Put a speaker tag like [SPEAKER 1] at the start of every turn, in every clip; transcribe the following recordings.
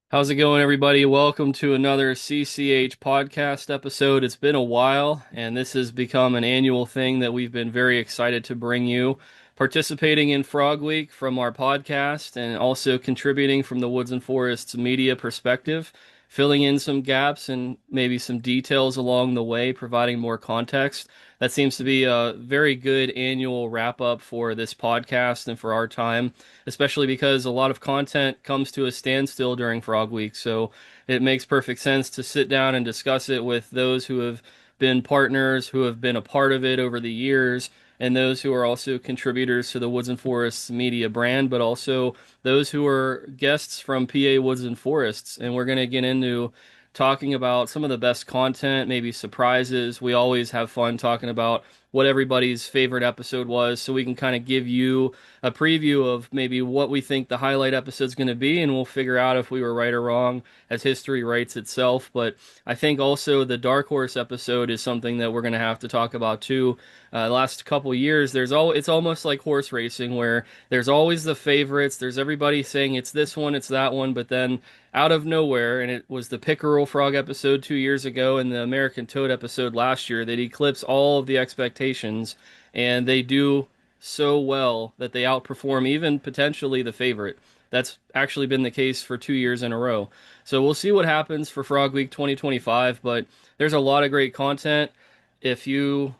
[SPEAKER 1] How's it going, everybody? Welcome to another CCH podcast episode. It's been a while, and this has become an annual thing that we've been very excited to bring you. Participating in Frog Week from our podcast and also contributing from the Woods and Forests media perspective, filling in some gaps and maybe some details along the way, providing more context. That seems to be a very good annual wrap up for this podcast and for our time, especially because a lot of content comes to a standstill during Frog Week. So it makes perfect sense to sit down and discuss it with those who have been partners, who have been a part of it over the years, and those who are also contributors to the Woods and Forests media brand, but also those who are guests from PA Woods and Forests. And we're going to get into talking about some of the best content, maybe surprises. We always have fun talking about what everybody's favorite episode was, so we can kind of give you a preview of maybe what we think the highlight episode's going to be, and we'll figure out if we were right or wrong as history writes itself. But I think also the Dark Horse episode is something that we're going to have to talk about too. The last couple years, it's almost like horse racing where there's always the favorites. There's everybody saying it's this one, it's that one, but then out of nowhere, and it was the Pickerel Frog episode 2 years ago and the American Toad episode last year that eclipse all of the expectations, and they do so well that they outperform even potentially the favorite. That's actually been the case for 2 years in a row. So we'll see what happens for Frog Week 2025, but there's a lot of great content. If you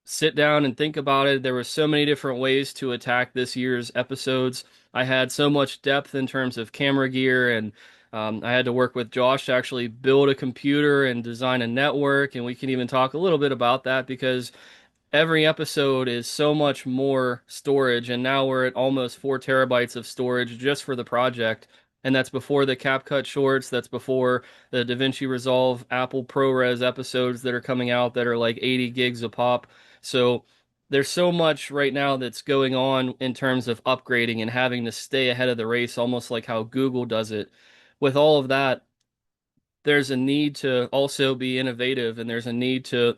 [SPEAKER 1] sit down and think about it, there were so many different ways to attack this year's episodes. I had so much depth in terms of camera gear, and I had to work with Josh to actually build a computer and design a network. And we can even talk a little bit about that because every episode is so much more storage, and now we're at almost 4 terabytes of storage just for the project. And that's before the CapCut shorts, that's before the DaVinci Resolve Apple ProRes episodes that are coming out that are like 80 gigs a pop. So there's so much right now that's going on in terms of upgrading and having to stay ahead of the race, almost like how Google does it. With all of that, there's a need to also be innovative, and there's a need to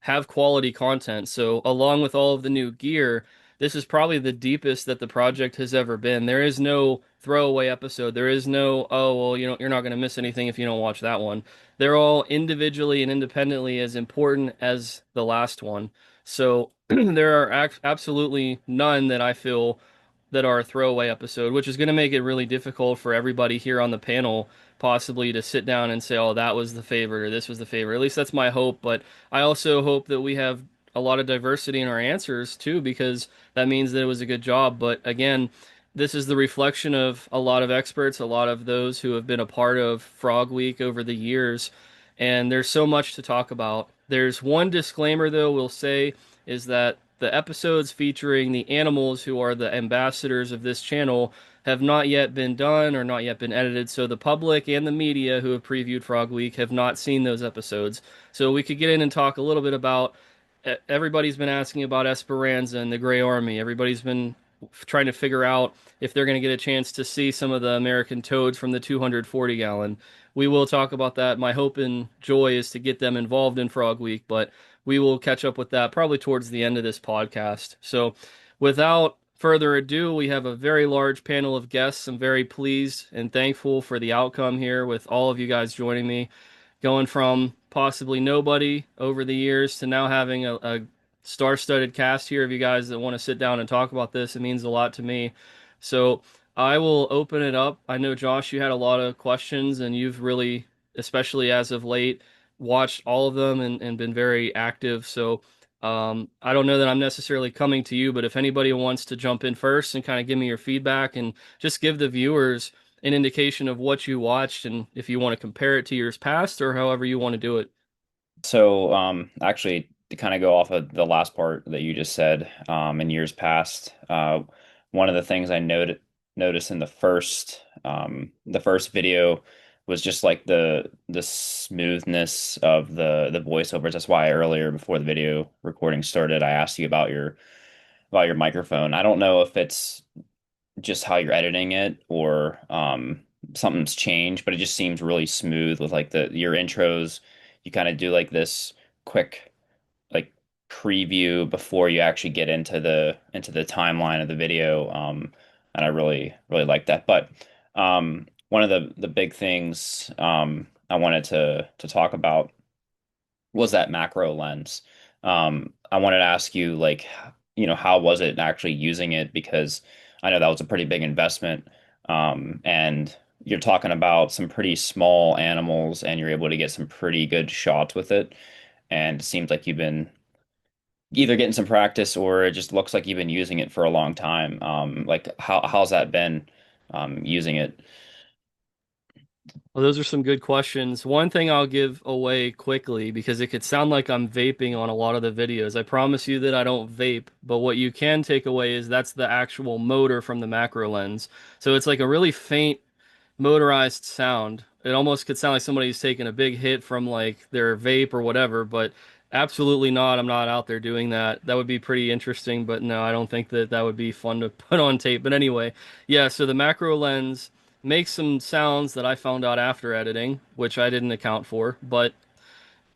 [SPEAKER 1] have quality content. So, along with all of the new gear, this is probably the deepest that the project has ever been. There is no throwaway episode. There is no, oh, well, you're not going to miss anything if you don't watch that one. They're all individually and independently as important as the last one. So, there are absolutely none that I feel that are a throwaway episode, which is going to make it really difficult for everybody here on the panel possibly to sit down and say, oh, that was the favorite or this was the favorite. At least that's my hope. But I also hope that we have a lot of diversity in our answers too, because that means that it was a good job. But again, this is the reflection of a lot of experts, a lot of those who have been a part of Frog Week over the years. And there's so much to talk about. There's one disclaimer, though, we'll say, is that the episodes featuring the animals who are the ambassadors of this channel have not yet been done or not yet been edited. So the public and the media who have previewed Frog Week have not seen those episodes. So we could get in and talk a little bit about everybody's been asking about Esperanza and the Grey Army. Everybody's been trying to figure out if they're going to get a chance to see some of the American toads from the 240 gallon. We will talk about that. My hope and joy is to get them involved in Frog Week, but we will catch up with that probably towards the end of this podcast. So, without further ado, we have a very large panel of guests. I'm very pleased and thankful for the outcome here with all of you guys joining me, going from possibly nobody over the years to now having a star-studded cast here of you guys that want to sit down and talk about this. It means a lot to me. So I will open it up. I know, Josh, you had a lot of questions, and you've really, especially as of late, watched all of them and been very active. So I don't know that I'm necessarily coming to you, but if anybody wants to jump in first and kind of give me your feedback and just give the viewers an indication of what you watched and if you want to compare it to years past or however you want to do it.
[SPEAKER 2] Actually, to kind of go off of the last part that you just said, in years past, one of the things I noticed in the first video was just like the smoothness of the voiceovers. That's why earlier before the video recording started, I asked you about your microphone. I don't know if it's just how you're editing it or something's changed, but it just seems really smooth with like the your intros. You kind of do like this quick like preview before you actually get into the timeline of the video. And I really like that. But one of the big things I wanted to talk about was that macro lens. I wanted to ask you, like, how was it actually using it? Because I know that was a pretty big investment. And you're talking about some pretty small animals, and you're able to get some pretty good shots with it. And it seems like you've been either getting some practice, or it just looks like you've been using it for a long time. Like, how's that been, using it?
[SPEAKER 1] Well, those are some good questions. One thing I'll give away quickly because it could sound like I'm vaping on a lot of the videos. I promise you that I don't vape, but what you can take away is that's the actual motor from the macro lens. So it's like a really faint motorized sound. It almost could sound like somebody's taking a big hit from like their vape or whatever, but absolutely not. I'm not out there doing that. That would be pretty interesting, but no, I don't think that that would be fun to put on tape. But anyway, yeah, so the macro lens makes some sounds that I found out after editing, which I didn't account for, but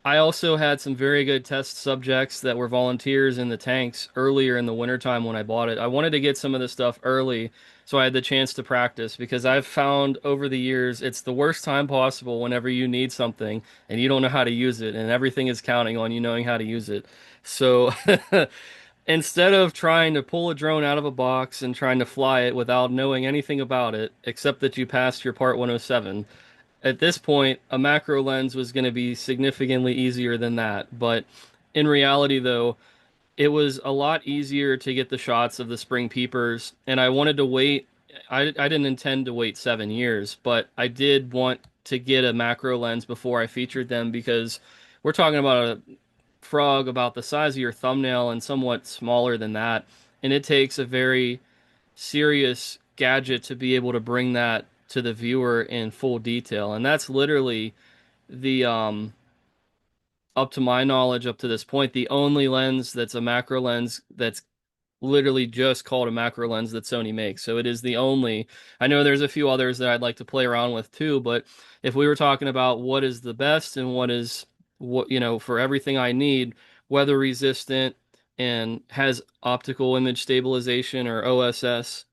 [SPEAKER 1] I also had some very good test subjects that were volunteers in the tanks earlier in the wintertime when I bought it. I wanted to get some of this stuff early so I had the chance to practice because I've found over the years it's the worst time possible whenever you need something and you don't know how to use it and everything is counting on you knowing how to use it. So instead of trying to pull a drone out of a box and trying to fly it without knowing anything about it, except that you passed your Part 107, at this point, a macro lens was going to be significantly easier than that. But in reality, though, it was a lot easier to get the shots of the spring peepers, and I wanted to wait. I didn't intend to wait 7 years, but I did want to get a macro lens before I featured them because we're talking about a frog about the size of your thumbnail and somewhat smaller than that, and it takes a very serious gadget to be able to bring that to the viewer in full detail. And that's literally the up to my knowledge up to this point, the only lens that's a macro lens that's literally just called a macro lens that Sony makes. So it is the only. I know there's a few others that I'd like to play around with too, but if we were talking about what is the best and what is what, for everything I need, weather resistant and has optical image stabilization or OSS,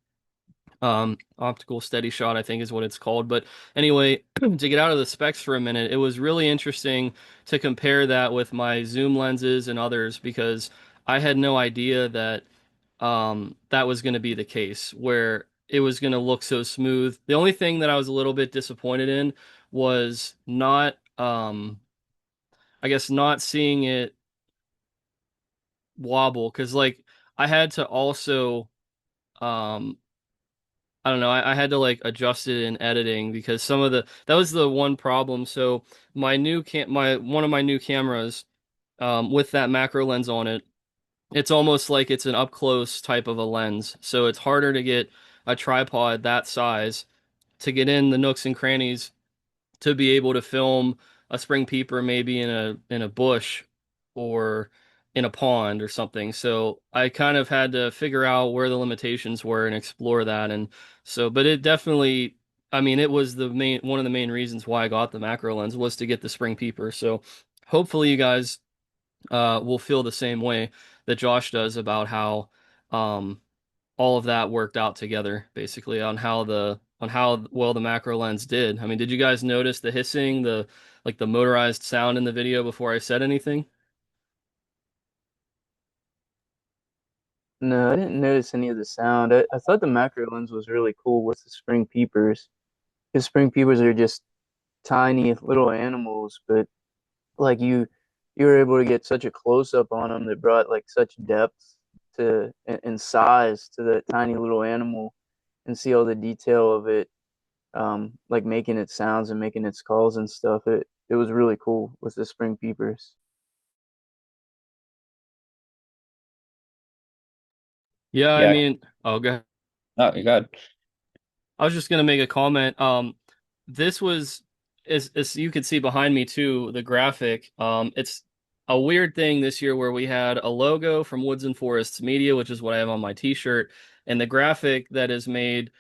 [SPEAKER 1] optical steady shot, I think is what it's called. But anyway, to get out of the specs for a minute, it was really interesting to compare that with my zoom lenses and others because I had no idea that that was going to be the case where it was going to look so smooth. The only thing that I was a little bit disappointed in was not, I guess, not seeing it wobble because like I had to also. Um, I don't know. I had to like adjust it in editing because some of the that was the one problem. So my one of my new cameras, with that macro lens on it, it's almost like it's an up close type of a lens. So it's harder to get a tripod that size to get in the nooks and crannies to be able to film a spring peeper maybe in a bush or in a pond or something. So I kind of had to figure out where the limitations were and explore that. And so, but it definitely, I mean, it was the main one of the main reasons why I got the macro lens was to get the spring peeper. So hopefully you guys will feel the same way that Josh does about how um all of that worked out together basically on how well the macro lens did. I mean, did you guys notice the hissing, the like the motorized sound in the video before I said anything?
[SPEAKER 3] No, I didn't notice any of the sound. I thought the macro lens was really cool with the spring peepers. Because spring peepers are just tiny little animals, but like you were able to get such a close up on them that brought like such depth to and size to that tiny little animal and see all the detail of it, like making its sounds and making its calls and stuff. It was really cool with the spring peepers.
[SPEAKER 1] Yeah, I
[SPEAKER 2] Yeah.
[SPEAKER 1] mean, oh, go ahead.
[SPEAKER 2] Oh, you got.
[SPEAKER 1] I was just gonna make a comment. This was as you can see behind me too, the graphic. It's a weird thing this year where we had a logo from Woods and Forests Media, which is what I have on my t-shirt, and the graphic that is made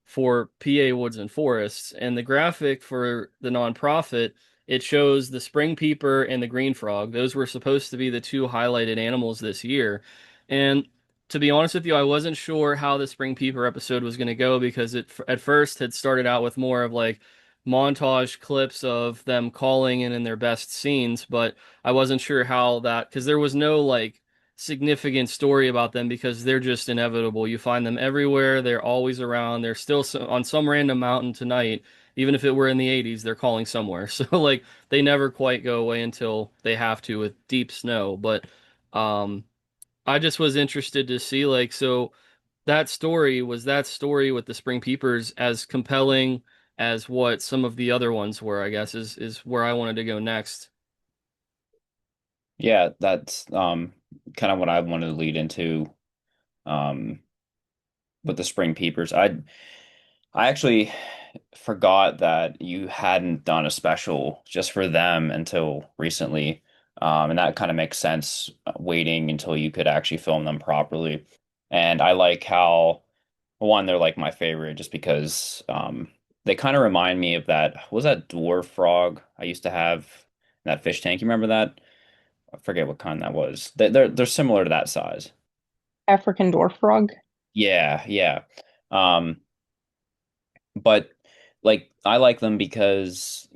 [SPEAKER 1] for PA Woods and Forests. And the graphic for the nonprofit, it shows the spring peeper and the green frog. Those were supposed to be the two highlighted animals this year. And to be honest with you, I wasn't sure how the Spring Peeper episode was going to go because it at first had started out with more of like montage clips of them calling in their best scenes, but I wasn't sure how that because there was no like significant story about them because they're just inevitable. You find them everywhere, they're always around, they're still on some random mountain tonight. Even if it were in the 80s, they're calling somewhere. So like they never quite go away until they have to with deep snow, but um I just was interested to see like so that story was that story with the Spring Peepers as compelling as what some of the other ones were, I guess is where I wanted to go next.
[SPEAKER 2] Yeah, that's kind of what I wanted to lead into um with the spring peepers. I actually forgot that you hadn't done a special just for them until recently. And that kind of makes sense, waiting until you could actually film them properly. And I like how, one, they're like my favorite just because they kind of remind me of that. What was that dwarf frog I used to have in that fish tank? You remember that? I forget what kind that was. They're similar to that size.
[SPEAKER 4] African dwarf frog.
[SPEAKER 2] Yeah, yeah. Um, but like I like them because,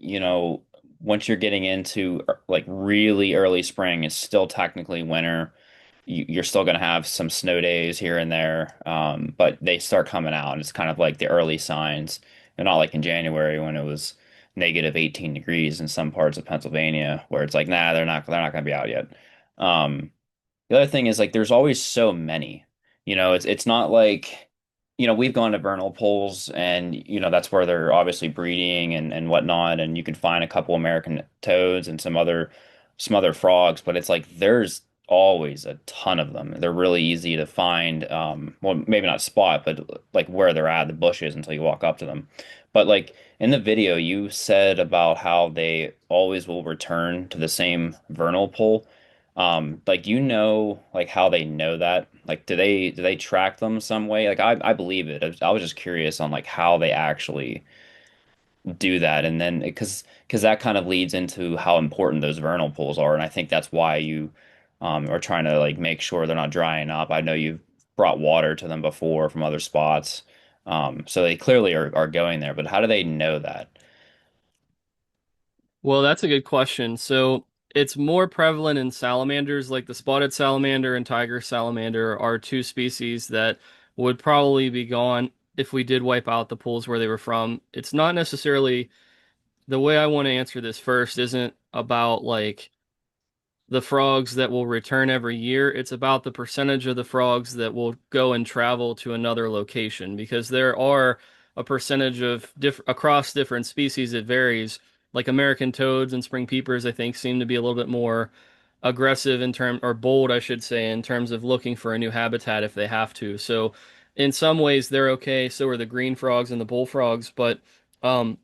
[SPEAKER 2] once you're getting into like really early spring, it's still technically winter. You're still going to have some snow days here and there, but they start coming out, and it's kind of like the early signs. They're not like in January when it was negative 18 degrees in some parts of Pennsylvania, where it's like, nah, they're not going to be out yet. Um, the other thing is like there's always so many. It's not like, we've gone to vernal pools, and that's where they're obviously breeding and whatnot, and you can find a couple American toads and some other frogs, but it's like there's always a ton of them. They're really easy to find, well, maybe not spot, but like where they're at, the bushes, until you walk up to them. But like in the video, you said about how they always will return to the same vernal pool. Like like how they know that? Like do they track them some way? Like I believe it. I was just curious on like how they actually do that, and then because that kind of leads into how important those vernal pools are, and I think that's why you are trying to like make sure they're not drying up. I know you've brought water to them before from other spots. So they clearly are going there, but how do they know that?
[SPEAKER 1] Well, that's a good question. So it's more prevalent in salamanders, like the spotted salamander and tiger salamander are two species that would probably be gone if we did wipe out the pools where they were from. It's not necessarily the way I want to answer this first isn't about like the frogs that will return every year. It's about the percentage of the frogs that will go and travel to another location because there are a percentage of across different species it varies. Like American toads and spring peepers, I think seem to be a little bit more aggressive in term or bold, I should say, in terms of looking for a new habitat if they have to. So in some ways they're okay. So are the green frogs and the bullfrogs, but um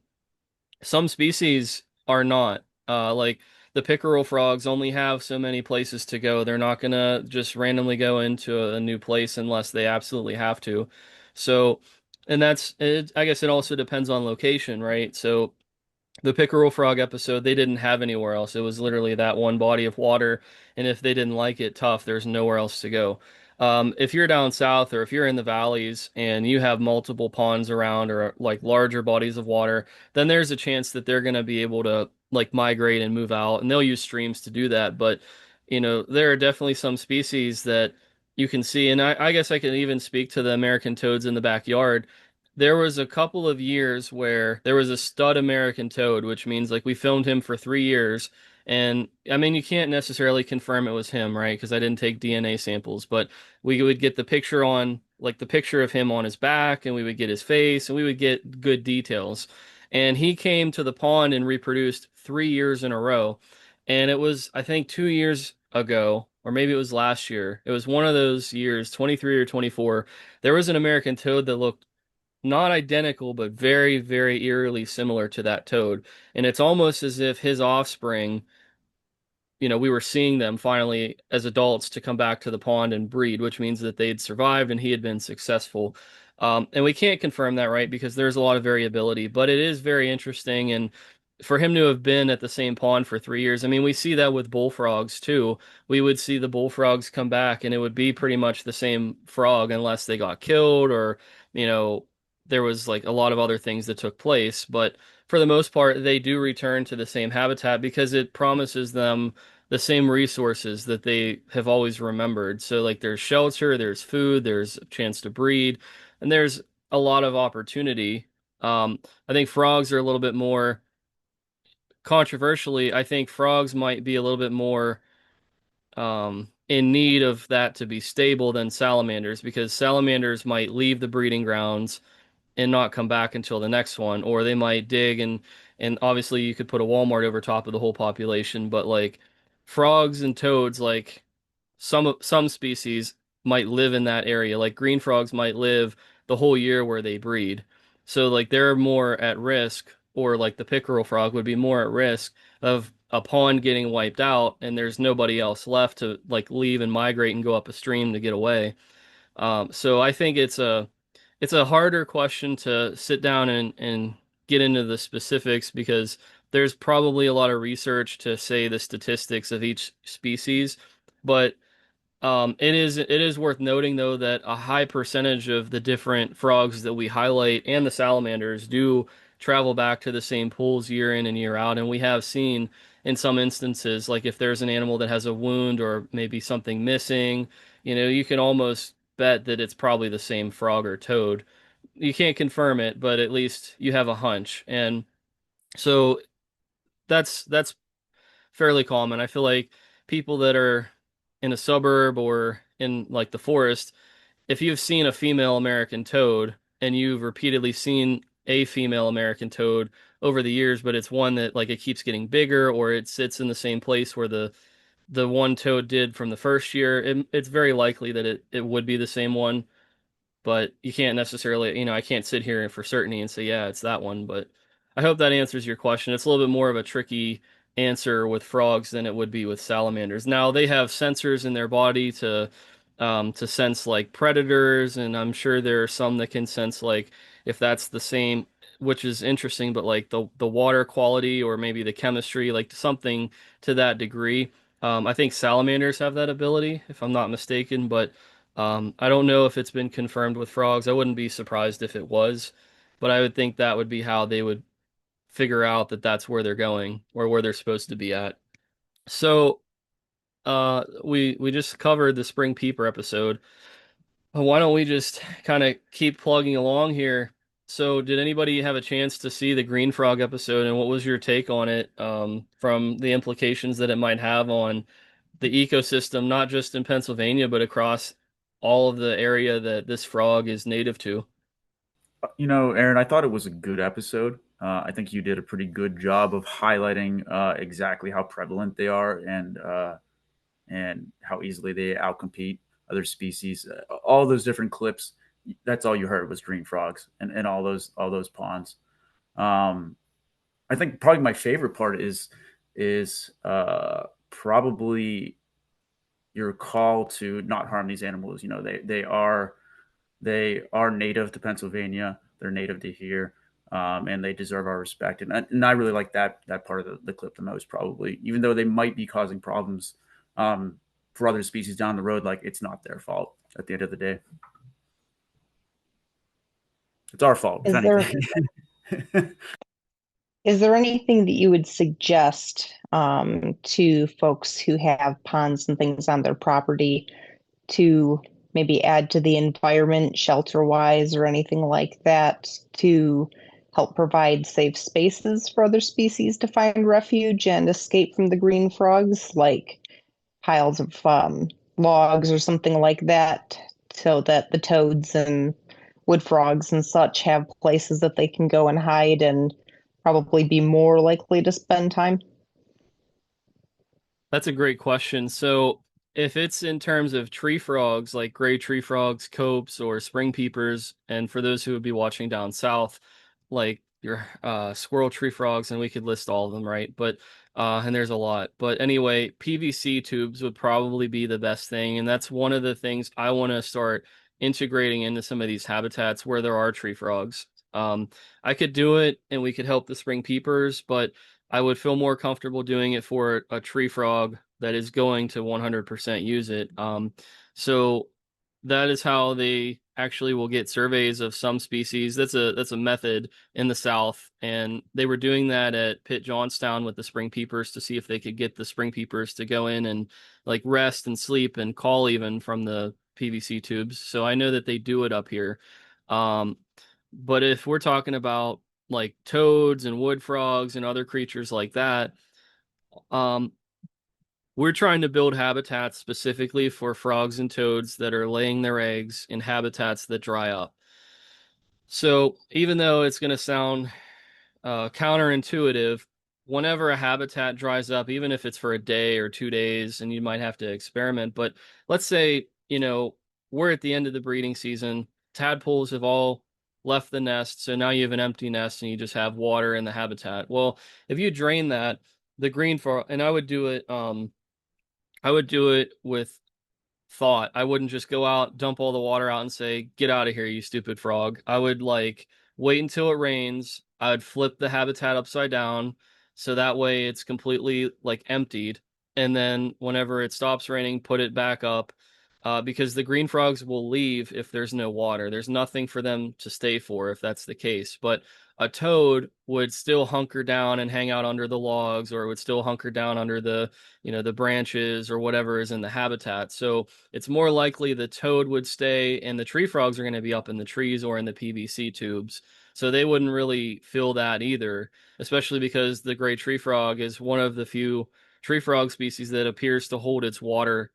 [SPEAKER 1] some species are not. Like the pickerel frogs only have so many places to go. They're not gonna just randomly go into a new place unless they absolutely have to. So, and that's it, I guess it also depends on location, right? So the pickerel frog episode, they didn't have anywhere else. It was literally that one body of water, and if they didn't like it tough, there's nowhere else to go. If you're down south or if you're in the valleys and you have multiple ponds around or like larger bodies of water, then there's a chance that they're going to be able to like migrate and move out, and they'll use streams to do that. But there are definitely some species that you can see, and I guess I can even speak to the American toads in the backyard. There was a couple of years where there was a stud American toad, which means like we filmed him for 3 years. And I mean, you can't necessarily confirm it was him, right? Because I didn't take DNA samples, but we would get the picture on, like the picture of him on his back, and we would get his face, and we would get good details. And he came to the pond and reproduced 3 years in a row. And it was, I think, 2 years ago, or maybe it was last year. It was one of those years, 23 or 24. There was an American toad that looked not identical, but very, very eerily similar to that toad. And it's almost as if his offspring, we were seeing them finally as adults to come back to the pond and breed, which means that they'd survived and he had been successful. And we can't confirm that, right? Because there's a lot of variability, but it is very interesting. And for him to have been at the same pond for 3 years, I mean, we see that with bullfrogs too. We would see the bullfrogs come back, and it would be pretty much the same frog unless they got killed or, you know, there was like a lot of other things that took place. But for the most part, they do return to the same habitat because it promises them the same resources that they have always remembered. So, like, there's shelter, there's food, there's a chance to breed, and there's a lot of opportunity. I think frogs are a little bit more controversially, I think frogs might be a little bit more in need of that to be stable than salamanders because salamanders might leave the breeding grounds and not come back until the next one, or they might dig and obviously you could put a Walmart over top of the whole population, but like frogs and toads, like some species might live in that area. Like green frogs might live the whole year where they breed. So like they're more at risk, or like the pickerel frog would be more at risk of a pond getting wiped out and there's nobody else left to like leave and migrate and go up a stream to get away. So I think it's a harder question to sit down and get into the specifics because there's probably a lot of research to say the statistics of each species, but it is worth noting though that a high percentage of the different frogs that we highlight and the salamanders do travel back to the same pools year in and year out, and we have seen in some instances, like if there's an animal that has a wound or maybe something missing, you can almost bet that it's probably the same frog or toad. You can't confirm it, but at least you have a hunch, and so that's fairly common. I feel like people that are in a suburb or in like the forest, if you've seen a female American toad and you've repeatedly seen a female American toad over the years, but it's one that like it keeps getting bigger or it sits in the same place where the one toad did from the first year, it's very likely that it would be the same one, but you can't necessarily, I can't sit here for certainty and say, yeah, it's that one. But I hope that answers your question. It's a little bit more of a tricky answer with frogs than it would be with salamanders. Now they have sensors in their body to sense like predators, and I'm sure there are some that can sense like if that's the same, which is interesting, but like the water quality or maybe the chemistry, like something to that degree. I think salamanders have that ability, if I'm not mistaken, but I don't know if it's been confirmed with frogs. I wouldn't be surprised if it was, but I would think that would be how they would figure out that that's where they're going or where they're supposed to be at. So, we just covered the spring peeper episode. Why don't we just kind of keep plugging along here? So, did anybody have a chance to see the green frog episode, and what was your take on it, from the implications that it might have on the ecosystem, not just in Pennsylvania, but across all of the area that this frog is native to?
[SPEAKER 5] Aaron, I thought it was a good episode. I think you did a pretty good job of highlighting exactly how prevalent they are and how easily they outcompete other species. All those different clips. That's all you heard was green frogs and all those ponds. Um, I think probably my favorite part is probably your call to not harm these animals. They are native to Pennsylvania. They're native to here, and they deserve our respect. And I really like that part of the clip the most, probably, even though they might be causing problems um, for other species down the road. Like it's not their fault at the end of the day. It's our fault, if
[SPEAKER 4] Is there
[SPEAKER 5] anything.
[SPEAKER 4] is there anything that you would suggest to folks who have ponds and things on their property to maybe add to the environment shelter wise or anything like that to help provide safe spaces for other species to find refuge and escape from the green frogs, like piles of logs or something like that, so that the toads and wood frogs and such have places that they can go and hide and probably be more likely to spend time?
[SPEAKER 1] That's a great question. So, if it's in terms of tree frogs, like gray tree frogs, copes, or spring peepers, and for those who would be watching down south, like your squirrel tree frogs, and we could list all of them, right? But and there's a lot. But anyway, PVC tubes would probably be the best thing, and that's one of the things I want to start integrating into some of these habitats where there are tree frogs. I could do it and we could help the spring peepers, but I would feel more comfortable doing it for a tree frog that is going to 100% use it. So that is how they actually will get surveys of some species. That's a method in the South, and they were doing that at Pitt Johnstown with the spring peepers to see if they could get the spring peepers to go in and like rest and sleep and call even from the PVC tubes. So I know that they do it up here. Um, but if we're talking about like toads and wood frogs and other creatures like that, um, we're trying to build habitats specifically for frogs and toads that are laying their eggs in habitats that dry up. So even though it's going to sound counterintuitive, whenever a habitat dries up, even if it's for a day or 2 days, and you might have to experiment, but let's say, we're at the end of the breeding season, tadpoles have all left the nest, so now you have an empty nest and you just have water in the habitat. Well, if you drain that, the green frog, and I would do it with thought. I wouldn't just go out, dump all the water out and say, "Get out of here, you stupid frog." I would like wait until it rains. I'd flip the habitat upside down so that way it's completely like emptied. And then whenever it stops raining, put it back up. Because the green frogs will leave if there's no water. There's nothing for them to stay for if that's the case. But a toad would still hunker down and hang out under the logs, or it would still hunker down under the branches or whatever is in the habitat. So it's more likely the toad would stay and the tree frogs are going to be up in the trees or in the PVC tubes. So they wouldn't really feel that either, especially because the gray tree frog is one of the few tree frog species that appears to hold its water.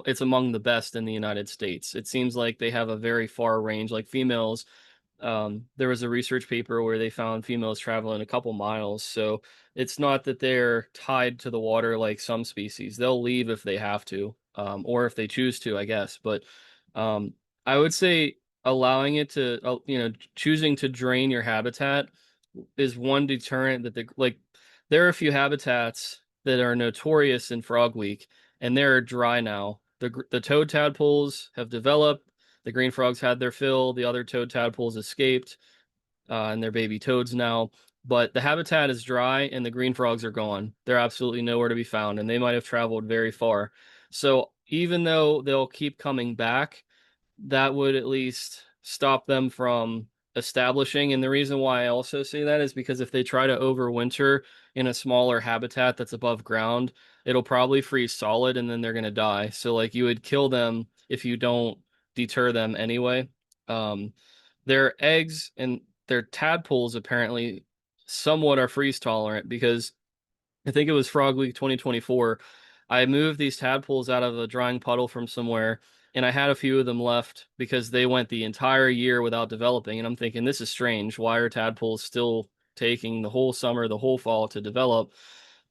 [SPEAKER 1] It's among the best in the United States. It seems like they have a very far range, like females. There was a research paper where they found females traveling a couple miles. So it's not that they're tied to the water like some species. They'll leave if they have to, or if they choose to, I guess. But um, I would say allowing it to, choosing to drain your habitat is one deterrent that there are a few habitats that are notorious in Frog Week, and they're dry now. The toad tadpoles have developed. The green frogs had their fill. The other toad tadpoles escaped, and they're baby toads now. But the habitat is dry, and the green frogs are gone. They're absolutely nowhere to be found, and they might have traveled very far. So even though they'll keep coming back, that would at least stop them from establishing. And the reason why I also say that is because if they try to overwinter in a smaller habitat that's above ground, it'll probably freeze solid and then they're going to die. So, like, you would kill them if you don't deter them anyway. Um, their eggs and their tadpoles apparently somewhat are freeze tolerant because I think it was Frog Week 2024. I moved these tadpoles out of a drying puddle from somewhere, and I had a few of them left because they went the entire year without developing. And I'm thinking, this is strange. Why are tadpoles still taking the whole summer, the whole fall to develop?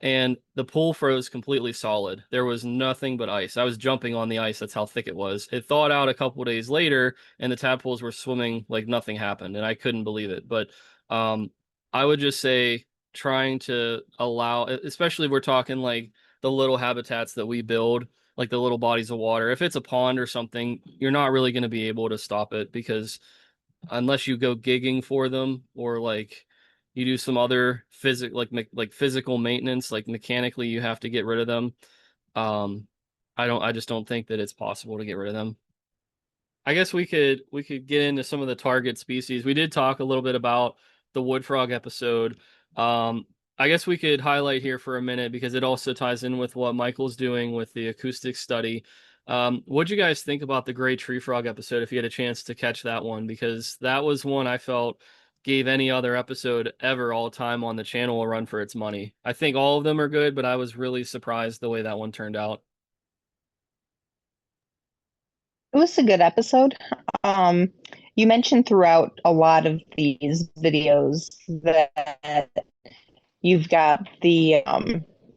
[SPEAKER 1] And the pool froze completely solid. There was nothing but ice. I was jumping on the ice. That's how thick it was. It thawed out a couple days later, and the tadpoles were swimming like nothing happened, and I couldn't believe it. But um, I would just say trying to allow, especially if we're talking like the little habitats that we build, like the little bodies of water. If it's a pond or something, you're not really going to be able to stop it because unless you go gigging for them or like you do some other physical maintenance, like mechanically you have to get rid of them. Um, I just don't think that it's possible to get rid of them. I guess we could get into some of the target species. We did talk a little bit about the wood frog episode. Um, I guess we could highlight here for a minute because it also ties in with what Michael's doing with the acoustic study. What'd you guys think about the gray tree frog episode if you had a chance to catch that one? Because that was one I felt gave any other episode ever all time on the channel a run for its money. I think all of them are good, but I was really surprised the way that one turned out.
[SPEAKER 4] It was a good episode. Um, you mentioned throughout a lot of these videos that you've got the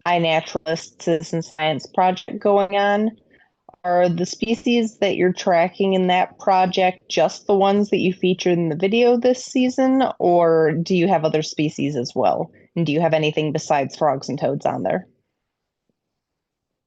[SPEAKER 4] iNaturalist Citizen Science Project going on. Are the species that you're tracking in that project just the ones that you featured in the video this season, or do you have other species as well? And do you have anything besides frogs and toads on there?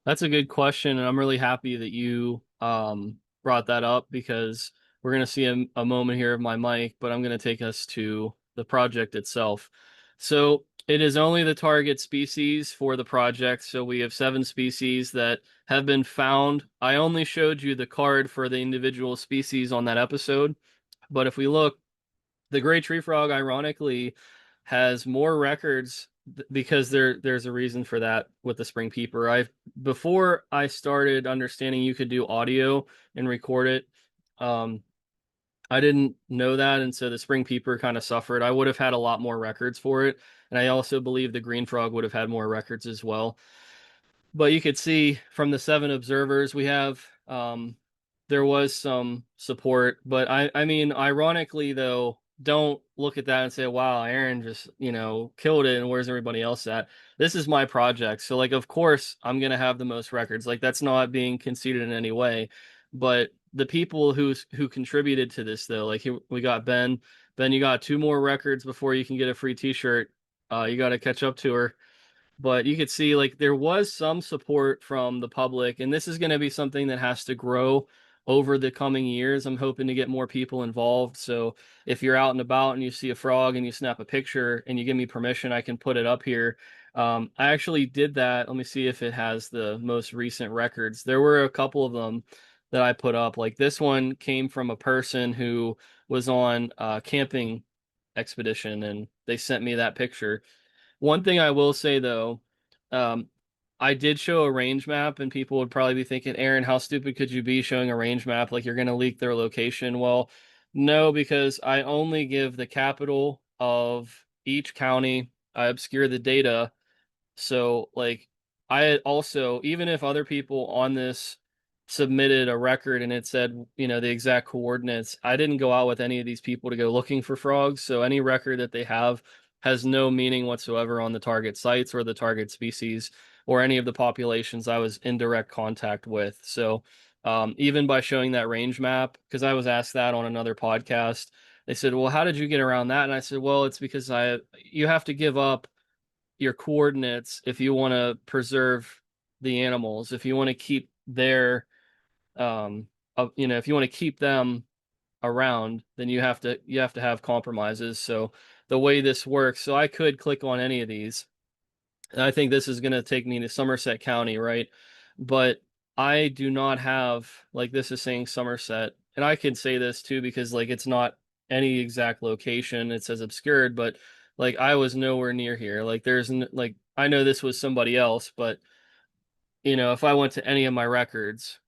[SPEAKER 1] That's a good question, and I'm really happy that you brought that up because we're going to see a moment here of my mic, but I'm going to take us to the project itself. So it is only the target species for the project. So we have 7 species that have been found. I only showed you the card for the individual species on that episode. But if we look, the gray tree frog, ironically, has more records because there's a reason for that with the spring peeper. Before I started understanding you could do audio and record it, um, I didn't know that, and so the spring peeper kind of suffered. I would have had a lot more records for it, and I also believe the green frog would have had more records as well. But you could see from the 7 observers we have, there was some support. But I mean, ironically though, don't look at that and say, wow, Aaron just, killed it and where's everybody else at? This is my project. So like, of course, I'm gonna have the most records. Like that's not being conceited in any way. But the people who contributed to this though, like we got Ben. Ben, you got 2 more records before you can get a free t-shirt. You got to catch up to her, but you could see like there was some support from the public, and this is going to be something that has to grow over the coming years. I'm hoping to get more people involved. So if you're out and about and you see a frog and you snap a picture and you give me permission, I can put it up here. I actually did that. Let me see if it has the most recent records. There were a couple of them that I put up. Like this one came from a person who was on a camping expedition, and they sent me that picture. One thing I will say though, um, I did show a range map, and people would probably be thinking, Aaron, how stupid could you be showing a range map? Like you're going to leak their location. Well, no, because I only give the capital of each county. I obscure the data, so, like, I also, even if other people on this submitted a record and it said, the exact coordinates, I didn't go out with any of these people to go looking for frogs. So, any record that they have has no meaning whatsoever on the target sites or the target species or any of the populations I was in direct contact with. So, even by showing that range map, because I was asked that on another podcast, they said, well, how did you get around that? And I said, well, it's because you have to give up your coordinates if you want to preserve the animals, if you want to keep their if you want to keep them around, then you have to have compromises. So the way this works, so I could click on any of these, and I think this is going to take me to Somerset County, right? But I do not have, like, this is saying Somerset, and I can say this too because like it's not any exact location. It says obscured, but like I was nowhere near here. Like like I know this was somebody else, but if I went to any of my records,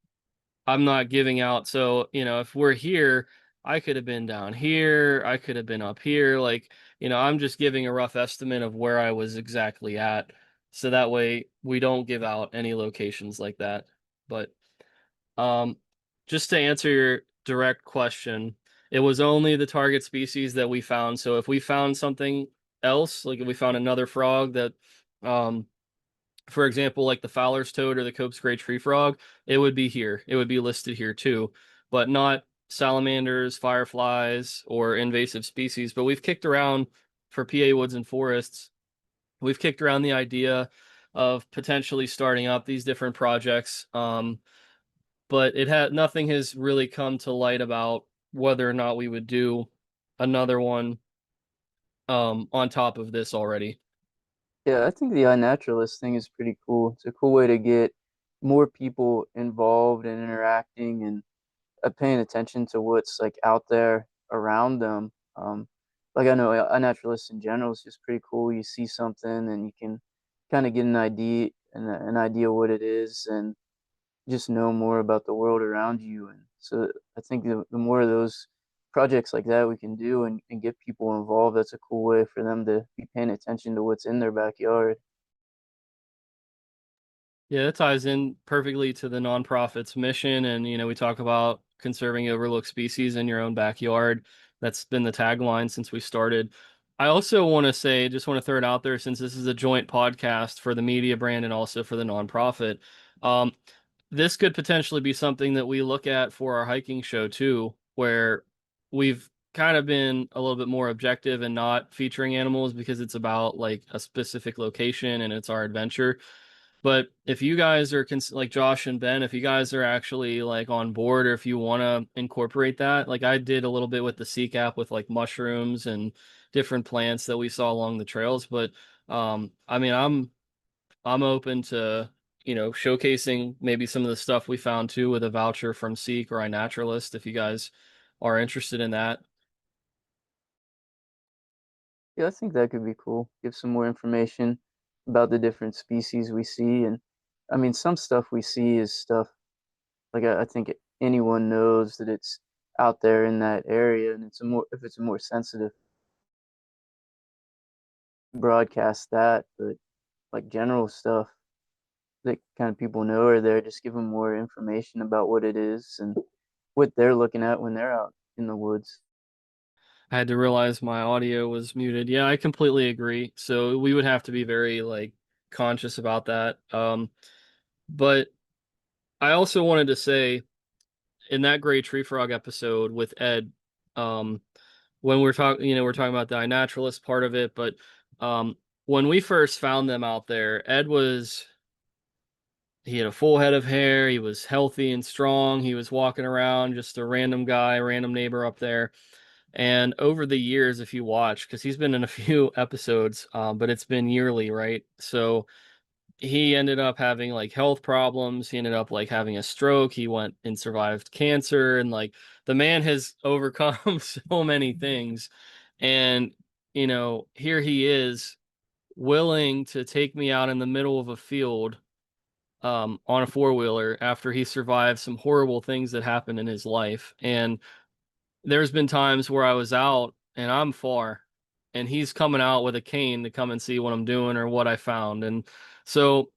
[SPEAKER 1] I'm not giving out. So, if we're here, I could have been down here, I could have been up here. Like, I'm just giving a rough estimate of where I was exactly at. So that way we don't give out any locations like that. But um just to answer your direct question, it was only the target species that we found. So if we found something else, like if we found another frog that um for example, like the Fowler's toad or the Cope's gray tree frog, it would be here. It would be listed here too, but not salamanders, fireflies, or invasive species. But we've kicked around for PA Woods and Forests. We've kicked around the idea of potentially starting up these different projects. But nothing has really come to light about whether or not we would do another one on top of this already.
[SPEAKER 3] Yeah, I think the iNaturalist thing is pretty cool. It's a cool way to get more people involved and interacting and paying attention to what's like out there around them. Like I know iNaturalist in general is just pretty cool. You see something and you can kind of get an idea what it is, and just know more about the world around you. And so I think the more of those projects like that we can do and get people involved, that's a cool way for them to be paying attention to what's in their backyard.
[SPEAKER 1] Yeah, that ties in perfectly to the nonprofit's mission. And, we talk about conserving overlooked species in your own backyard. That's been the tagline since we started. I also want to say, just want to throw it out there since this is a joint podcast for the media brand and also for the nonprofit. Um, this could potentially be something that we look at for our hiking show too, where we've kind of been a little bit more objective and not featuring animals because it's about like a specific location and it's our adventure. But if you guys are like Josh and Ben, if you guys are actually like on board, or if you want to incorporate that, like I did a little bit with the Seek app with like mushrooms and different plants that we saw along the trails. But I mean, I'm open to, showcasing maybe some of the stuff we found too with a voucher from Seek or iNaturalist if you guys are interested in that.
[SPEAKER 3] Yeah, I think that could be cool. Give some more information about the different species we see. And I mean, some stuff we see is stuff like I think anyone knows that it's out there in that area, and it's a more if it's a more sensitive broadcast that, but like general stuff that kind of people know are there, just give them more information about what it is and what they're looking at when they're out in the woods.
[SPEAKER 1] I had to realize my audio was muted. Yeah, I completely agree. So we would have to be very like conscious about that. But I also wanted to say in that gray tree frog episode with Ed, um, when we're talking, we're talking about the iNaturalist part of it, but um, when we first found them out there, he had a full head of hair, he was healthy and strong, he was walking around, just a random guy, random neighbor up there. And over the years, if you watch, because he's been in a few episodes, but it's been yearly, right? So he ended up having like health problems. He ended up like having a stroke. He went and survived cancer. And like the man has overcome so many things. And, here he is willing to take me out in the middle of a field on a four-wheeler after he survived some horrible things that happened in his life. And there's been times where I was out and I'm far, and he's coming out with a cane to come and see what I'm doing or what I found. And so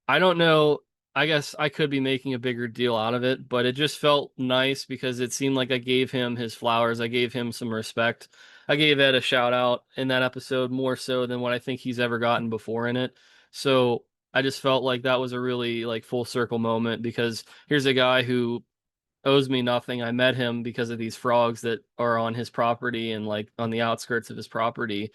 [SPEAKER 1] I don't know. I guess I could be making a bigger deal out of it, but it just felt nice because it seemed like I gave him his flowers. I gave him some respect. I gave Ed a shout out in that episode more so than what I think he's ever gotten before in it. So I just felt like that was a really like full circle moment because here's a guy who owes me nothing. I met him because of these frogs that are on his property and like on the outskirts of his property.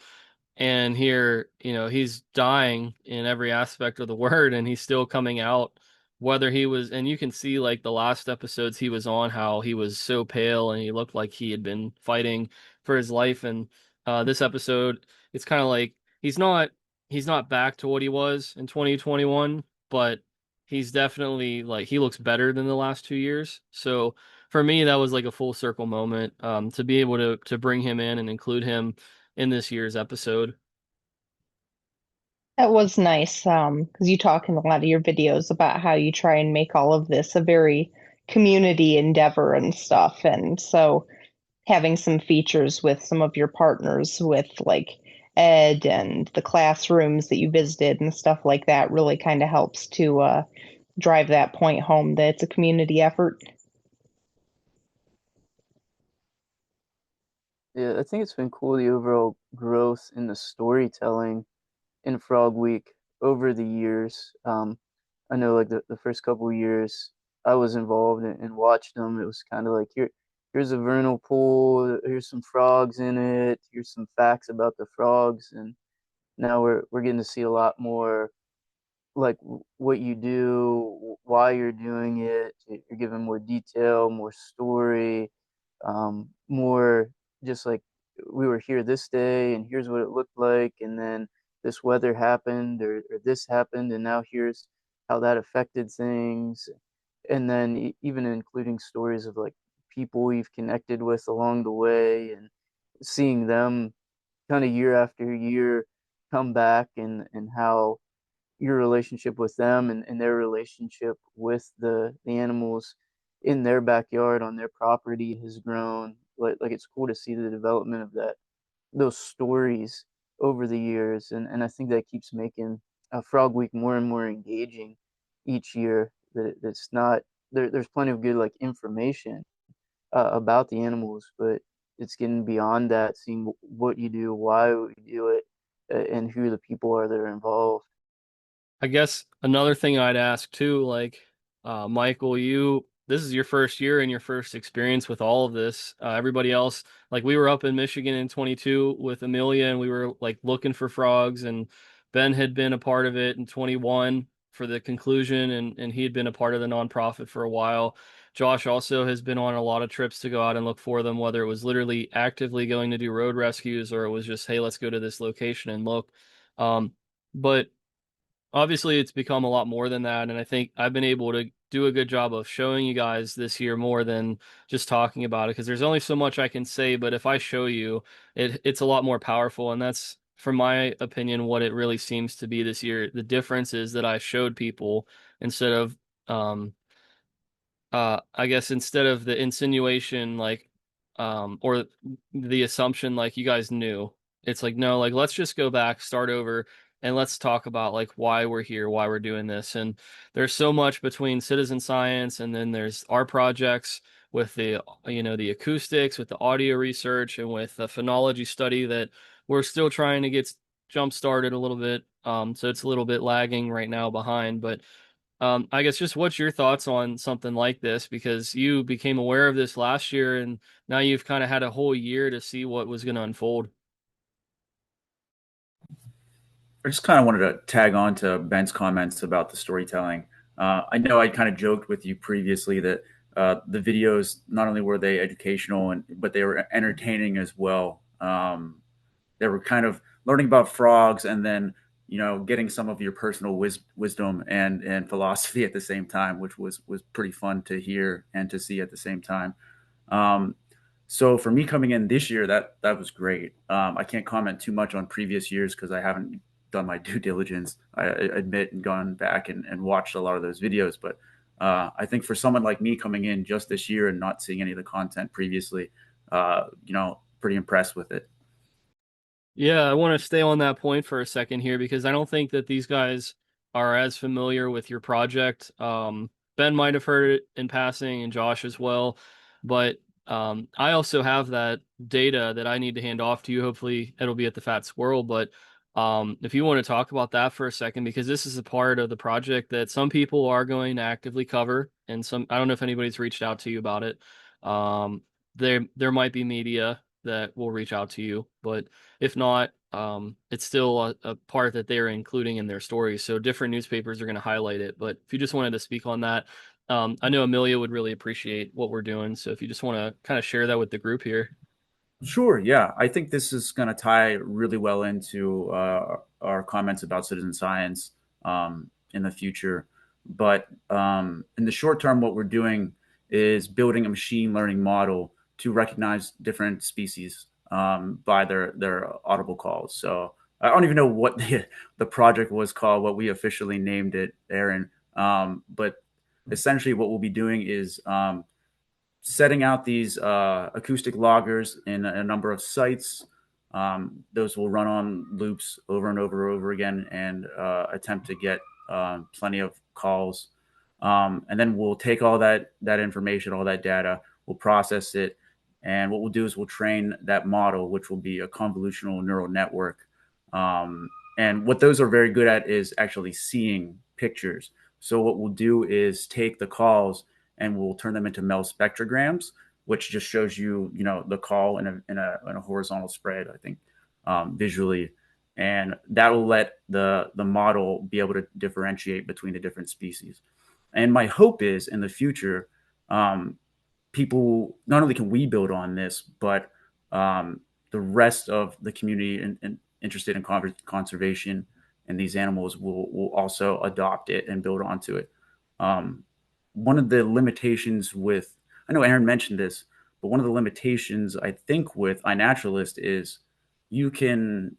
[SPEAKER 1] And here, he's dying in every aspect of the word, and he's still coming out. Whether he was, and you can see like the last episodes he was on, how he was so pale and he looked like he had been fighting for his life. And this episode, it's kind of like he's not back to what he was in 2021, but he's definitely like he looks better than the last 2 years. So for me, that was like a full circle moment to be able to bring him in and include him in this year's episode.
[SPEAKER 4] That was nice, because you talk in a lot of your videos about how you try and make all of this a very community endeavor and stuff. And so having some features with some of your partners with like Ed and the classrooms that you visited and stuff like that really kind of helps to drive that point home that it's a community effort.
[SPEAKER 3] Yeah, I think it's been cool the overall growth in the storytelling in Frog Week over the years. I know like the first couple of years I was involved and watched them. It was kind of like here's a vernal pool, here's some frogs in it, here's some facts about the frogs, and now we're getting to see a lot more like what you do, why you're doing it. You're giving more detail, more story, more just like we were here this day and here's what it looked like, and then this weather happened or this happened, and now here's how that affected things. And then even including stories of like people we've connected with along the way and seeing them kind of year after year come back, and how your relationship with them and their relationship with the animals in their backyard on their property has grown. Like it's cool to see the development of those stories over the years, and I think that keeps making Frog Week more and more engaging each year. That's not there's plenty of good like information about the animals, but it's getting beyond that, seeing what you do, why you do it, and who the people are that are involved.
[SPEAKER 1] I guess another thing I'd ask too, like, Michael, this is your first year and your first experience with all of this. Everybody else, like, we were up in Michigan in 22 with Amelia and we were like looking for frogs, and Ben had been a part of it in 21. for the conclusion, and he had been a part of the nonprofit for a while. Josh also has been on a lot of trips to go out and look for them, whether it was literally actively going to do road rescues or it was just, hey, let's go to this location and look. But obviously it's become a lot more than that, and I think I've been able to do a good job of showing you guys this year more than just talking about it, because there's only so much I can say, but if I show you, it's a lot more powerful, and that's, from my opinion, what it really seems to be this year. The difference is that I showed people instead of um I guess instead of the insinuation, like, or the assumption, like, you guys knew. It's like, no, like, let's just go back, start over, and let's talk about, like, why we're here, why we're doing this. And there's so much between citizen science, and then there's our projects with the, the acoustics, with the audio research, and with the phonology study that we're still trying to get jump started a little bit. So it's a little bit lagging right now behind, but I guess just what's your thoughts on something like this? Because you became aware of this last year, and now you've kind of had a whole year to see what was going to unfold.
[SPEAKER 5] I just kind of wanted to tag on to Ben's comments about the storytelling. I know I kind of joked with you previously that the videos, not only were they educational, but they were entertaining as well. They were kind of learning about frogs, and then getting some of your personal wisdom and philosophy at the same time, which was pretty fun to hear and to see at the same time. Um, so for me coming in this year, that was great. I can't comment too much on previous years because I haven't done my due diligence, I admit, and gone back and watched a lot of those videos. But I think for someone like me coming in just this year and not seeing any of the content previously, pretty impressed with it.
[SPEAKER 1] Yeah, I want to stay on that point for a second here because I don't think that these guys are as familiar with your project. Ben might have heard it in passing, and Josh as well, but I also have that data that I need to hand off to you. Hopefully, it'll be at the Fat Squirrel. But if you want to talk about that for a second, because this is a part of the project that some people are going to actively cover, and some, I don't know if anybody's reached out to you about it. There might be media that will reach out to you, but if not, it's still a part that they're including in their stories. So different newspapers are going to highlight it. But if you just wanted to speak on that, I know Amelia would really appreciate what we're doing. So if you just want to kind of share that with the group here.
[SPEAKER 5] Sure. Yeah. I think this is going to tie really well into our comments about citizen science in the future. But in the short term, what we're doing is building a machine learning model to recognize different species by their audible calls. So I don't even know what the project was called, what we officially named it, Aaron. But essentially, what we'll be doing is setting out these acoustic loggers in a number of sites. Those will run on loops over and over again and attempt to get plenty of calls. And then we'll take all that information, all that data, we'll process it. And what we'll do is we'll train that model, which will be a convolutional neural network. And what those are very good at is actually seeing pictures. So what we'll do is take the calls and we'll turn them into Mel spectrograms, which just shows you, the call in a horizontal spread, I think, visually, and that will let the model be able to differentiate between the different species. And my hope is in the future, people, not only can we build on this, but the rest of the community and interested in conservation and these animals will also adopt it and build onto it. One of the limitations with, I know Aaron mentioned this, but one of the limitations I think with iNaturalist is you can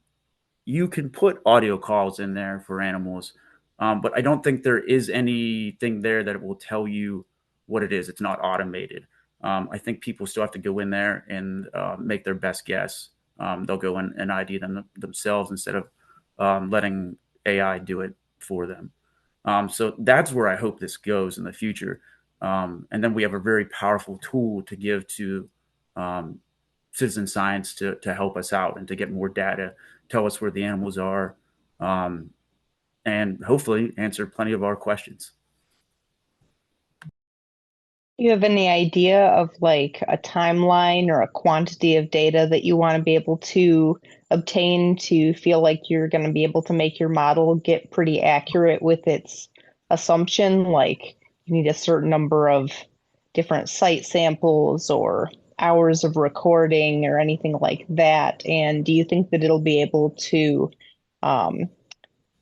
[SPEAKER 5] put audio calls in there for animals, but I don't think there is anything there that will tell you what it is. It's not automated. I think people still have to go in there and make their best guess. They'll go in and ID them themselves instead of letting AI do it for them. So that's where I hope this goes in the future. And then we have a very powerful tool to give to citizen science to help us out and to get more data, tell us where the animals are, and hopefully answer plenty of our questions.
[SPEAKER 4] Do you have any idea of like a timeline or a quantity of data that you want to be able to obtain to feel like you're going to be able to make your model get pretty accurate with its assumption, like you need a certain number of different site samples or hours of recording or anything like that? And do you think that it'll be able to um,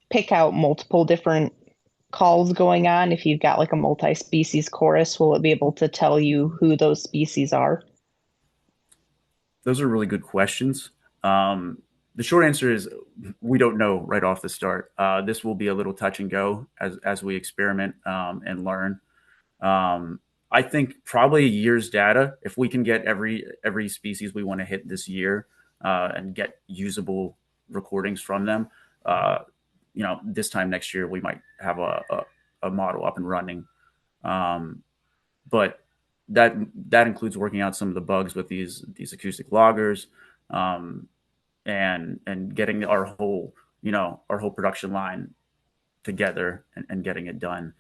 [SPEAKER 4] pick out multiple different calls going on? If you've got like a multi-species chorus, will it be able to tell you who those species are?
[SPEAKER 5] Those are really good questions. The short answer is we don't know right off the start. This will be a little touch and go as we experiment and learn. Um, I think probably a year's data. If we can get every species we want to hit this year and get usable recordings from them, uh, this time next year we might have a model up and running. Um, but that includes working out some of the bugs with these acoustic loggers, um, and getting our whole production line together and getting it done.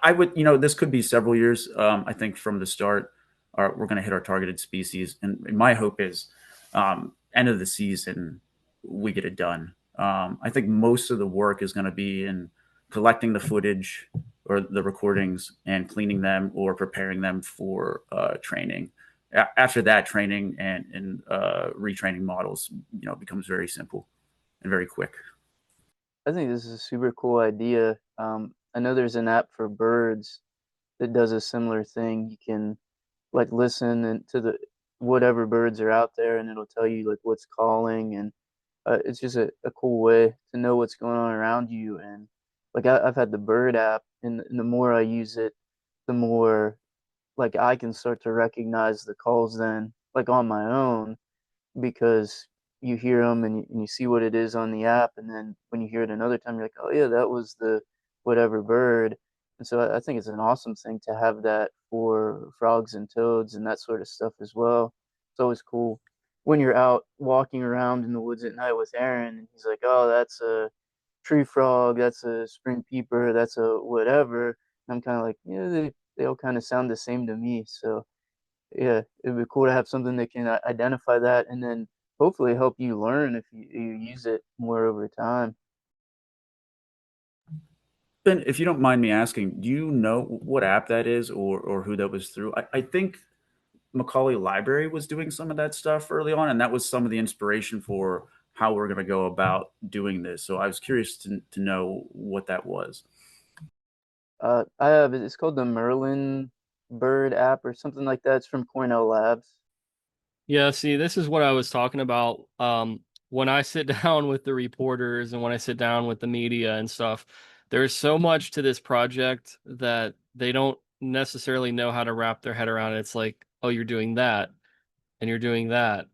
[SPEAKER 5] I would, this could be several years. I think from the start, we're going to hit our targeted species, and my hope is end of the season we get it done. I think most of the work is going to be in collecting the footage or the recordings and cleaning them or preparing them for training. After that, training and retraining models, becomes very simple and very quick.
[SPEAKER 3] I think this is a super cool idea. I know there's an app for birds that does a similar thing. You can like listen and to the whatever birds are out there, and it'll tell you like what's calling, and it's just a cool way to know what's going on around you. And like I've had the bird app, and the more I use it, the more like I can start to recognize the calls then, like on my own, because you hear them and you see what it is on the app, and then when you hear it another time, you're like, oh yeah, that was the whatever bird. And so I think it's an awesome thing to have that for frogs and toads and that sort of stuff as well. It's always cool when you're out walking around in the woods at night with Aaron, and he's like, oh, that's a tree frog, that's a spring peeper, that's a whatever. And I'm kind of like, yeah, they all kind of sound the same to me. So yeah, it'd be cool to have something that can identify that and then hopefully help you learn if you use it more over time.
[SPEAKER 5] Ben, if you don't mind me asking, do you know what app that is or who that was through? I think Macaulay Library was doing some of that stuff early on, and that was some of the inspiration for how we're going to go about doing this. So I was curious to know what that was.
[SPEAKER 3] I have it's called the Merlin Bird app or something like that. It's from Cornell Labs.
[SPEAKER 1] Yeah, see, this is what I was talking about. When I sit down with the reporters and when I sit down with the media and stuff, there's so much to this project that they don't necessarily know how to wrap their head around it. It's like, oh, you're doing that, and you're doing that,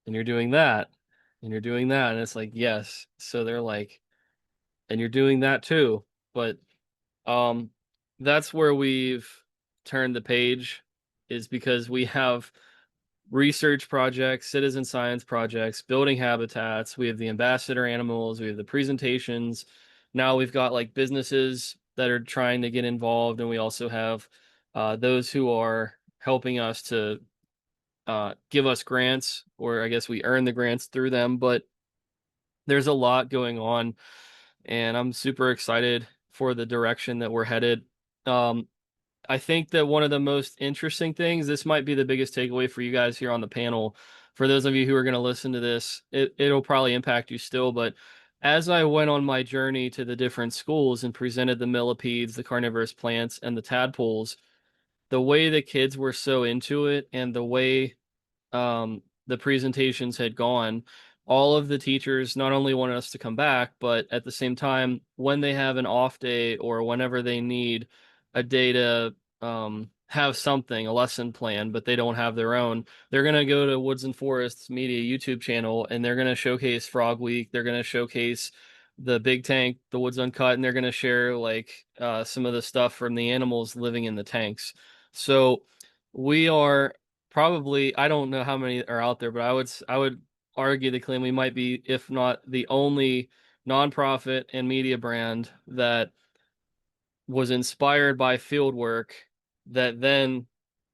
[SPEAKER 1] and you're doing that, and you're doing that. And it's like, yes. So they're like, and you're doing that too. But um, that's where we've turned the page, is because we have research projects, citizen science projects, building habitats. We have the ambassador animals, we have the presentations. Now we've got like businesses that are trying to get involved, and we also have those who are helping us to give us grants, or I guess we earn the grants through them. But there's a lot going on, and I'm super excited for the direction that we're headed. Um, I think that one of the most interesting things, this might be the biggest takeaway for you guys here on the panel. For those of you who are going to listen to this, it'll probably impact you still. But as I went on my journey to the different schools and presented the millipedes, the carnivorous plants, and the tadpoles, the way the kids were so into it and the way the presentations had gone, all of the teachers not only wanted us to come back, but at the same time, when they have an off day or whenever they need a day to have something, a lesson plan, but they don't have their own, they're going to go to Woods and Forests Media YouTube channel and they're going to showcase Frog Week. They're going to showcase the Big Tank, the Woods Uncut, and they're going to share like some of the stuff from the animals living in the tanks. So we are probably, I don't know how many are out there, but I would argue the claim we might be, if not the only nonprofit and media brand that was inspired by field work that then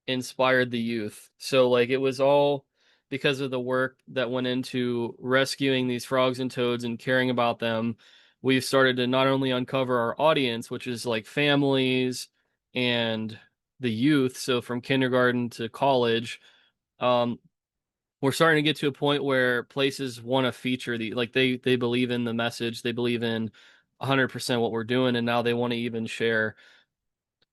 [SPEAKER 1] inspired the youth. So like it was all because of the work that went into rescuing these frogs and toads and caring about them we've started to not only uncover our audience, which is like families and the youth, so from kindergarten to college, um, we're starting to get to a point where places want to feature they believe in the message, they believe in 100% what we're doing, and now they want to even share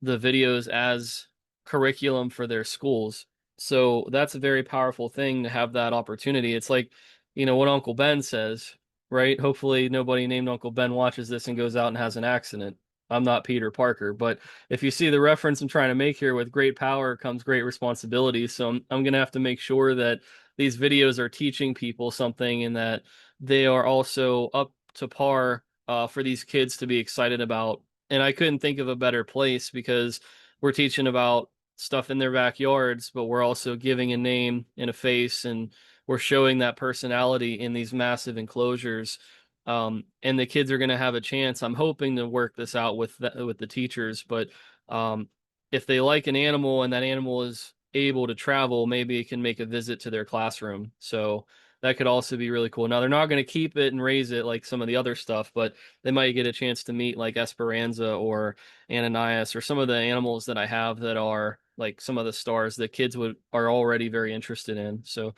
[SPEAKER 1] the videos as curriculum for their schools. So that's a very powerful thing to have that opportunity. It's like, what Uncle Ben says, right? Hopefully nobody named Uncle Ben watches this and goes out and has an accident. I'm not Peter Parker, but if you see the reference I'm trying to make here, with great power comes great responsibility. So I'm going to have to make sure that these videos are teaching people something and that they are also up to par for these kids to be excited about. And I couldn't think of a better place because we're teaching about stuff in their backyards, but we're also giving a name and a face, and we're showing that personality in these massive enclosures. And the kids are going to have a chance. I'm hoping to work this out with with the teachers, but um, if they like an animal and that animal is able to travel, maybe it can make a visit to their classroom. So that could also be really cool. Now they're not going to keep it and raise it like some of the other stuff, but they might get a chance to meet like Esperanza or Ananias or some of the animals that I have that are like some of the stars that kids would are already very interested in. So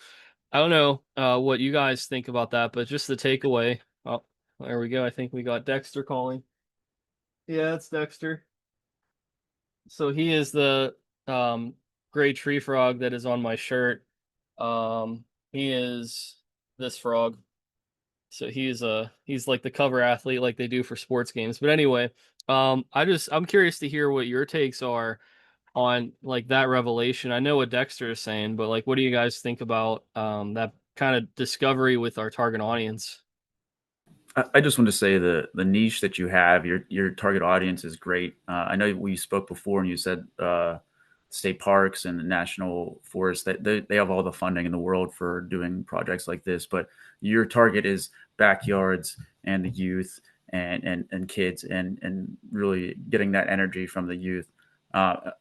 [SPEAKER 1] I don't know what you guys think about that, but just the takeaway. Oh, there we go. I think we got Dexter calling. Yeah, it's Dexter. So he is the um, gray tree frog that is on my shirt. He is this frog. So he's like the cover athlete like they do for sports games. But anyway, I'm curious to hear what your takes are on like that revelation. I know what Dexter is saying, but like what do you guys think about that kind of discovery with our target audience?
[SPEAKER 5] I just want to say the niche that you have, your target audience is great. I know we spoke before, and you said state parks and the national forests that they have all the funding in the world for doing projects like this, but your target is backyards and the youth and kids and really getting that energy from the youth. Uh,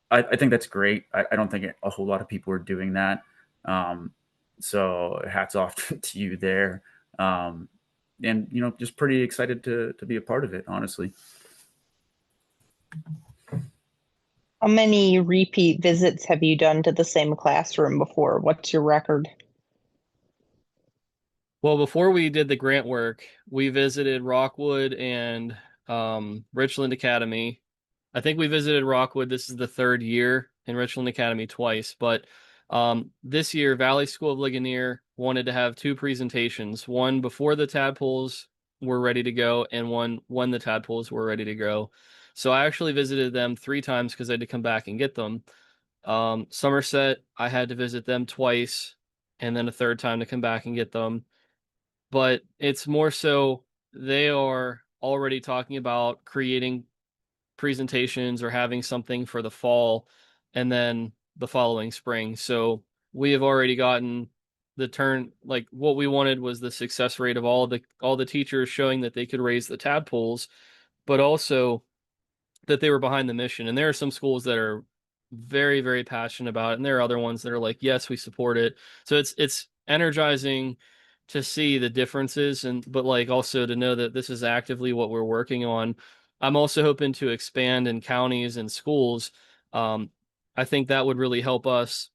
[SPEAKER 5] I think that's great. I don't think a whole lot of people are doing that. Um, so hats off to you there. And just pretty excited to be a part of it, honestly.
[SPEAKER 4] How many repeat visits have you done to the same classroom before? What's your record?
[SPEAKER 1] Well, before we did the grant work, we visited Rockwood and Richland Academy. I think we visited Rockwood. This is the third year, in Richland Academy twice. But this year, Valley School of Ligonier wanted to have two presentations, one before the tadpoles were ready to go and one when the tadpoles were ready to go. So I actually visited them three times because I had to come back and get them. Somerset, I had to visit them twice and then a third time to come back and get them. But it's more so they are already talking about creating presentations or having something for the fall and then the following spring. So we have already gotten the turn. Like what we wanted was the success rate of all the teachers showing that they could raise the tadpoles, but also that they were behind the mission. And there are some schools that are very, very passionate about it, and there are other ones that are like, yes, we support it. So it's energizing to see the differences, and but like also to know that this is actively what we're working on. I'm also hoping to expand in counties and schools. Um, I think that would really help us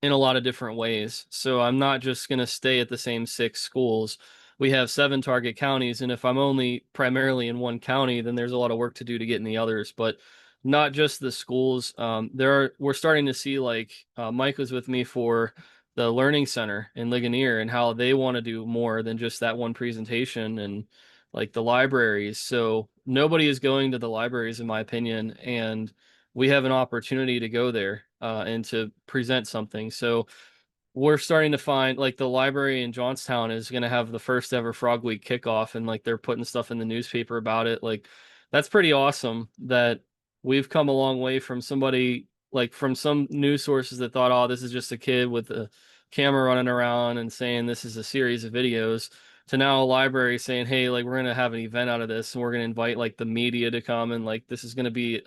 [SPEAKER 1] in a lot of different ways. So I'm not just going to stay at the same six schools. We have seven target counties, and if I'm only primarily in one county, then there's a lot of work to do to get in the others. But not just the schools. We're starting to see like Mike was with me for the Learning Center in Ligonier and how they want to do more than just that one presentation and like the libraries. So nobody is going to the libraries, in my opinion, and we have an opportunity to go there and to present something. So we're starting to find like the library in Johnstown is going to have the first ever Frog Week kickoff, and like they're putting stuff in the newspaper about it. Like that's pretty awesome that we've come a long way from somebody like from some news sources that thought, oh, this is just a kid with a camera running around and saying this is a series of videos to now a library saying, hey, like we're going to have an event out of this and we're going to invite like the media to come and like this is going to be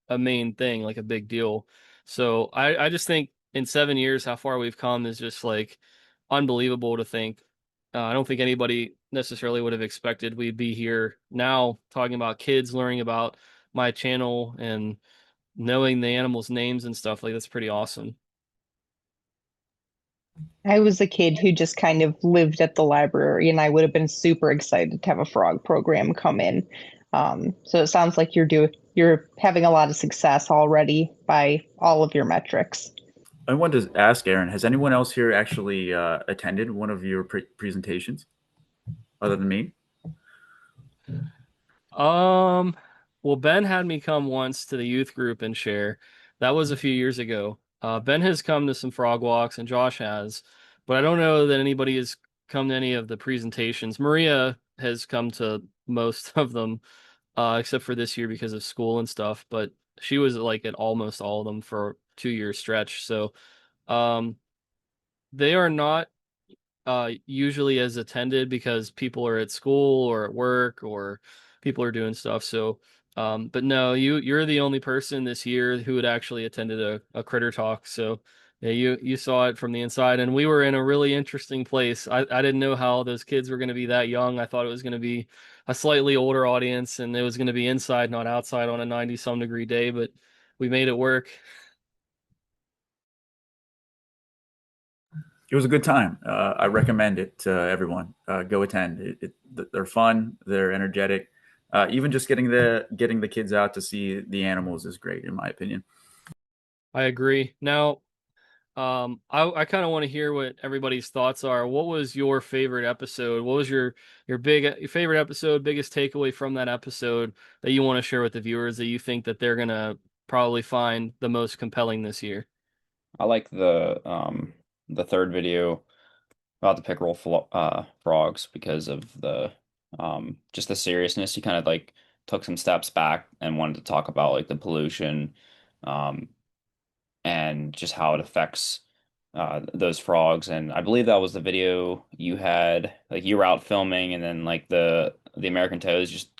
[SPEAKER 1] a main thing, like a big deal. So I just think in 7 years how far we've come is just like unbelievable to think. I don't think anybody necessarily would have expected we'd be here now talking about kids learning about my channel and knowing the animals' names and stuff. Like that's pretty awesome.
[SPEAKER 4] I was a kid who just kind of lived at the library, and I would have been super excited to have a frog program come in. So it sounds like you're having a lot of success already by all of your metrics.
[SPEAKER 5] I wanted to ask Aaron, has anyone else here actually attended one of your presentations other than me?
[SPEAKER 1] Um, well, Ben had me come once to the youth group and share. That was a few years ago. Ben has come to some frog walks and Josh has, but I don't know that anybody has come to any of the presentations. Maria has come to most of them, except for this year because of school and stuff, but she was like at almost all of them for a 2 year stretch. So, um, they are not usually as attended because people are at school or at work or people are doing stuff. So, but no, you're the only person this year who had actually attended a critter talk. So yeah, you saw it from the inside, and we were in a really interesting place. I didn't know how those kids were going to be that young. I thought it was going to be a slightly older audience, and it was going to be inside, not outside, on a 90 some degree day. But we made it work.
[SPEAKER 5] It was a good time. I recommend it to everyone. Go attend. They're fun. They're energetic. Even just getting the kids out to see the animals is great, in my opinion.
[SPEAKER 1] I agree. Now, I kind of want to hear what everybody's thoughts are. What was your favorite episode? What was your favorite episode, biggest takeaway from that episode that you want to share with the viewers that you think that they're gonna probably find the most compelling this year?
[SPEAKER 2] I like the third video about the pickerel frogs because of the just the seriousness. He kind of like took some steps back and wanted to talk about like the pollution um, and just how it affects those frogs. And I believe that was the video you had, like you were out filming, and then like the American toads just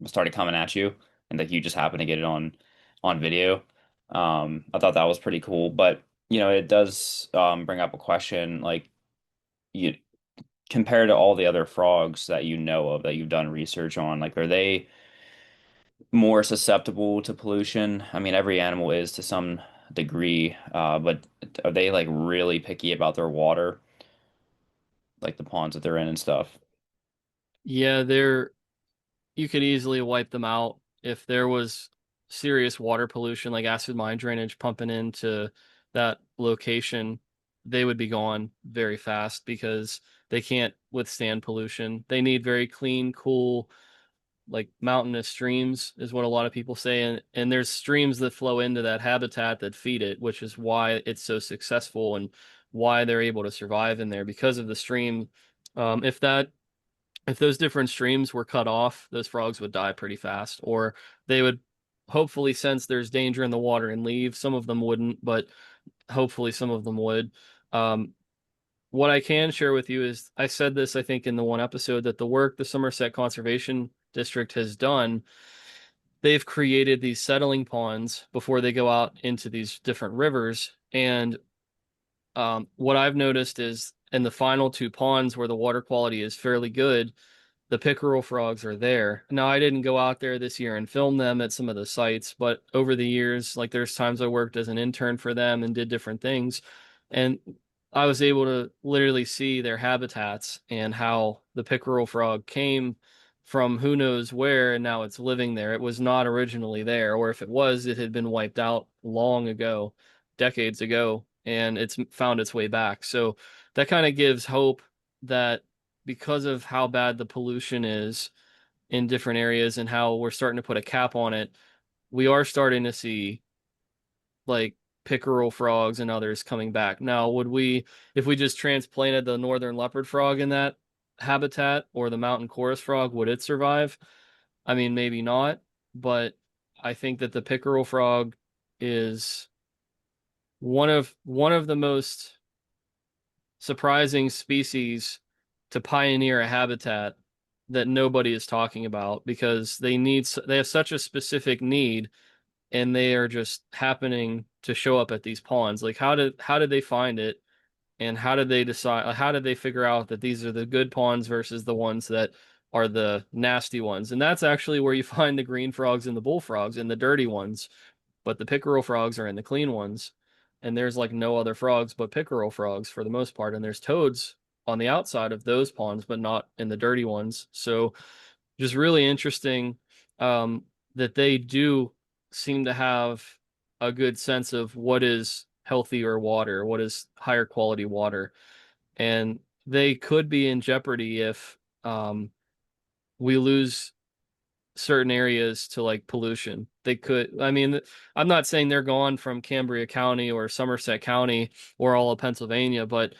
[SPEAKER 2] started coming at you, and like you just happened to get it on video. I thought that was pretty cool, but it does bring up a question like you compared to all the other frogs that you know of that you've done research on, like are they more susceptible to pollution? I mean, every animal is to some degree, but are they like really picky about their water, like the ponds that they're in and stuff?
[SPEAKER 1] Yeah, you could easily wipe them out if there was serious water pollution, like acid mine drainage pumping into that location. They would be gone very fast because they can't withstand pollution. They need very clean, cool, like mountainous streams, is what a lot of people say. And there's streams that flow into that habitat that feed it, which is why it's so successful and why they're able to survive in there because of the stream. If that if those different streams were cut off, those frogs would die pretty fast, or they would hopefully sense there's danger in the water and leave. Some of them wouldn't, but hopefully some of them would. Um, what I can share with you is I said this, I think, in the one episode that the work the Somerset Conservation District has done, they've created these settling ponds before they go out into these different rivers. And what I've noticed is in the final two ponds where the water quality is fairly good, the pickerel frogs are there. Now, I didn't go out there this year and film them at some of the sites, but over the years, like there's times I worked as an intern for them and did different things. And I was able to literally see their habitats and how the pickerel frog came from who knows where and now it's living there. It was not originally there, or if it was, it had been wiped out long ago, decades ago, and it's found its way back. So that kind of gives hope that because of how bad the pollution is in different areas and how we're starting to put a cap on it, we are starting to see like pickerel frogs and others coming back. Now, if we just transplanted the northern leopard frog in that habitat or the mountain chorus frog, would it survive? I mean, maybe not, but I think that the pickerel frog is one of the most surprising species to pioneer a habitat that nobody is talking about because they have such a specific need and they are just happening to show up at these ponds. Like how did they find it And how did they decide, how did they figure out that these are the good ponds versus the ones that are the nasty ones? And that's actually where you find the green frogs and the bullfrogs and the dirty ones, but the pickerel frogs are in the clean ones. And there's like no other frogs but pickerel frogs for the most part. And there's toads on the outside of those ponds, but not in the dirty ones. So just really interesting, that they do seem to have a good sense of what is healthier water, what is higher quality water. And they could be in jeopardy if we lose certain areas to like pollution. They could, I mean, I'm not saying they're gone from Cambria County or Somerset County or all of Pennsylvania, but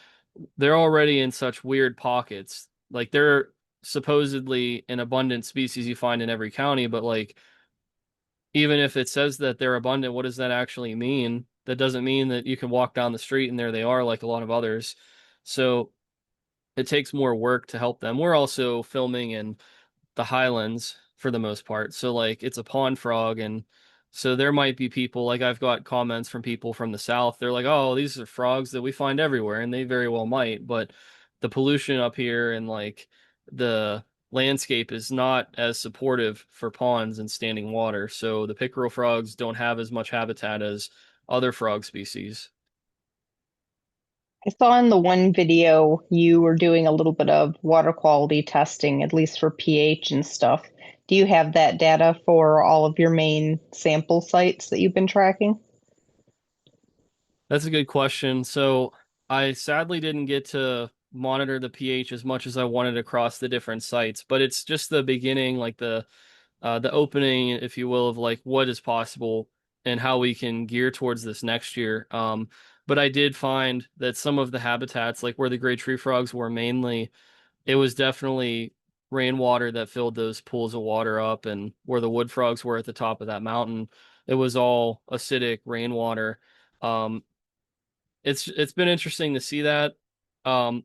[SPEAKER 1] they're already in such weird pockets. Like they're supposedly an abundant species you find in every county, but like even if it says that they're abundant, what does that actually mean? That doesn't mean that you can walk down the street and there they are like a lot of others. So it takes more work to help them. We're also filming in the highlands for the most part. So like it's a pond frog, and so there might be people like I've got comments from people from the south. They're like, "Oh, these are frogs that we find everywhere," and they very well might, but the pollution up here and like the landscape is not as supportive for ponds and standing water. So the pickerel frogs don't have as much habitat as other frog species.
[SPEAKER 4] I saw in the one video you were doing a little bit of water quality testing, at least for pH and stuff. Do you have that data for all of your main sample sites that you've been tracking?
[SPEAKER 1] That's a good question. So I sadly didn't get to monitor the pH as much as I wanted across the different sites, but it's just the beginning, like the opening, if you will, of like what is possible and how we can gear towards this next year. But I did find that some of the habitats, like where the gray tree frogs were mainly, it was definitely rainwater that filled those pools of water up, and where the wood frogs were at the top of that mountain, it was all acidic rainwater. Um, it's been interesting to see that. Um,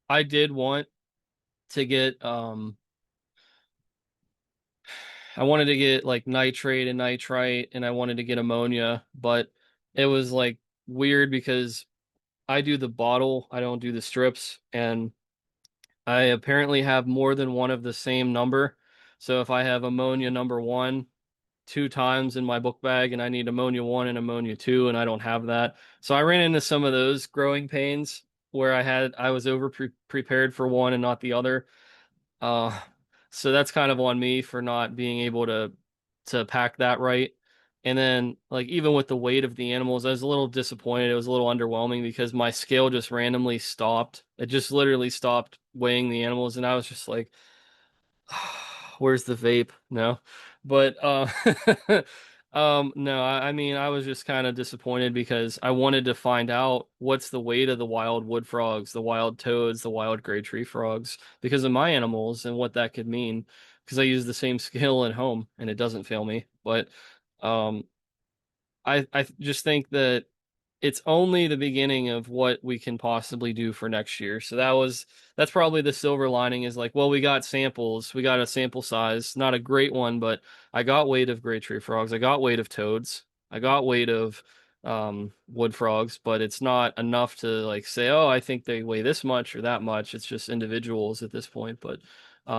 [SPEAKER 1] I did want to get I wanted to get like nitrate and nitrite, and I wanted to get ammonia, but it was like weird because I do the bottle, I don't do the strips, and I apparently have more than one of the same number. So if I have ammonia number one two times in my book bag and I need ammonia one and ammonia two, and I don't have that. So I ran into some of those growing pains where I was over prepared for one and not the other. Uh, so that's kind of on me for not being able to pack that right. And then like even with the weight of the animals, I was a little disappointed. It was a little underwhelming because my scale just randomly stopped. It just literally stopped weighing the animals, and I was just like, where's the vape? No. But no, I mean I was just kind of disappointed because I wanted to find out what's the weight of the wild wood frogs, the wild toads, the wild gray tree frogs because of my animals and what that could mean because I use the same scale at home and it doesn't fail me. But um I just think that it's only the beginning of what we can possibly do for next year. So that's probably the silver lining is like, well, we got samples, we got a sample size, not a great one, but I got weight of gray tree frogs, I got weight of toads, I got weight of wood frogs, but it's not enough to like say, oh, I think they weigh this much or that much. It's just individuals at this point. But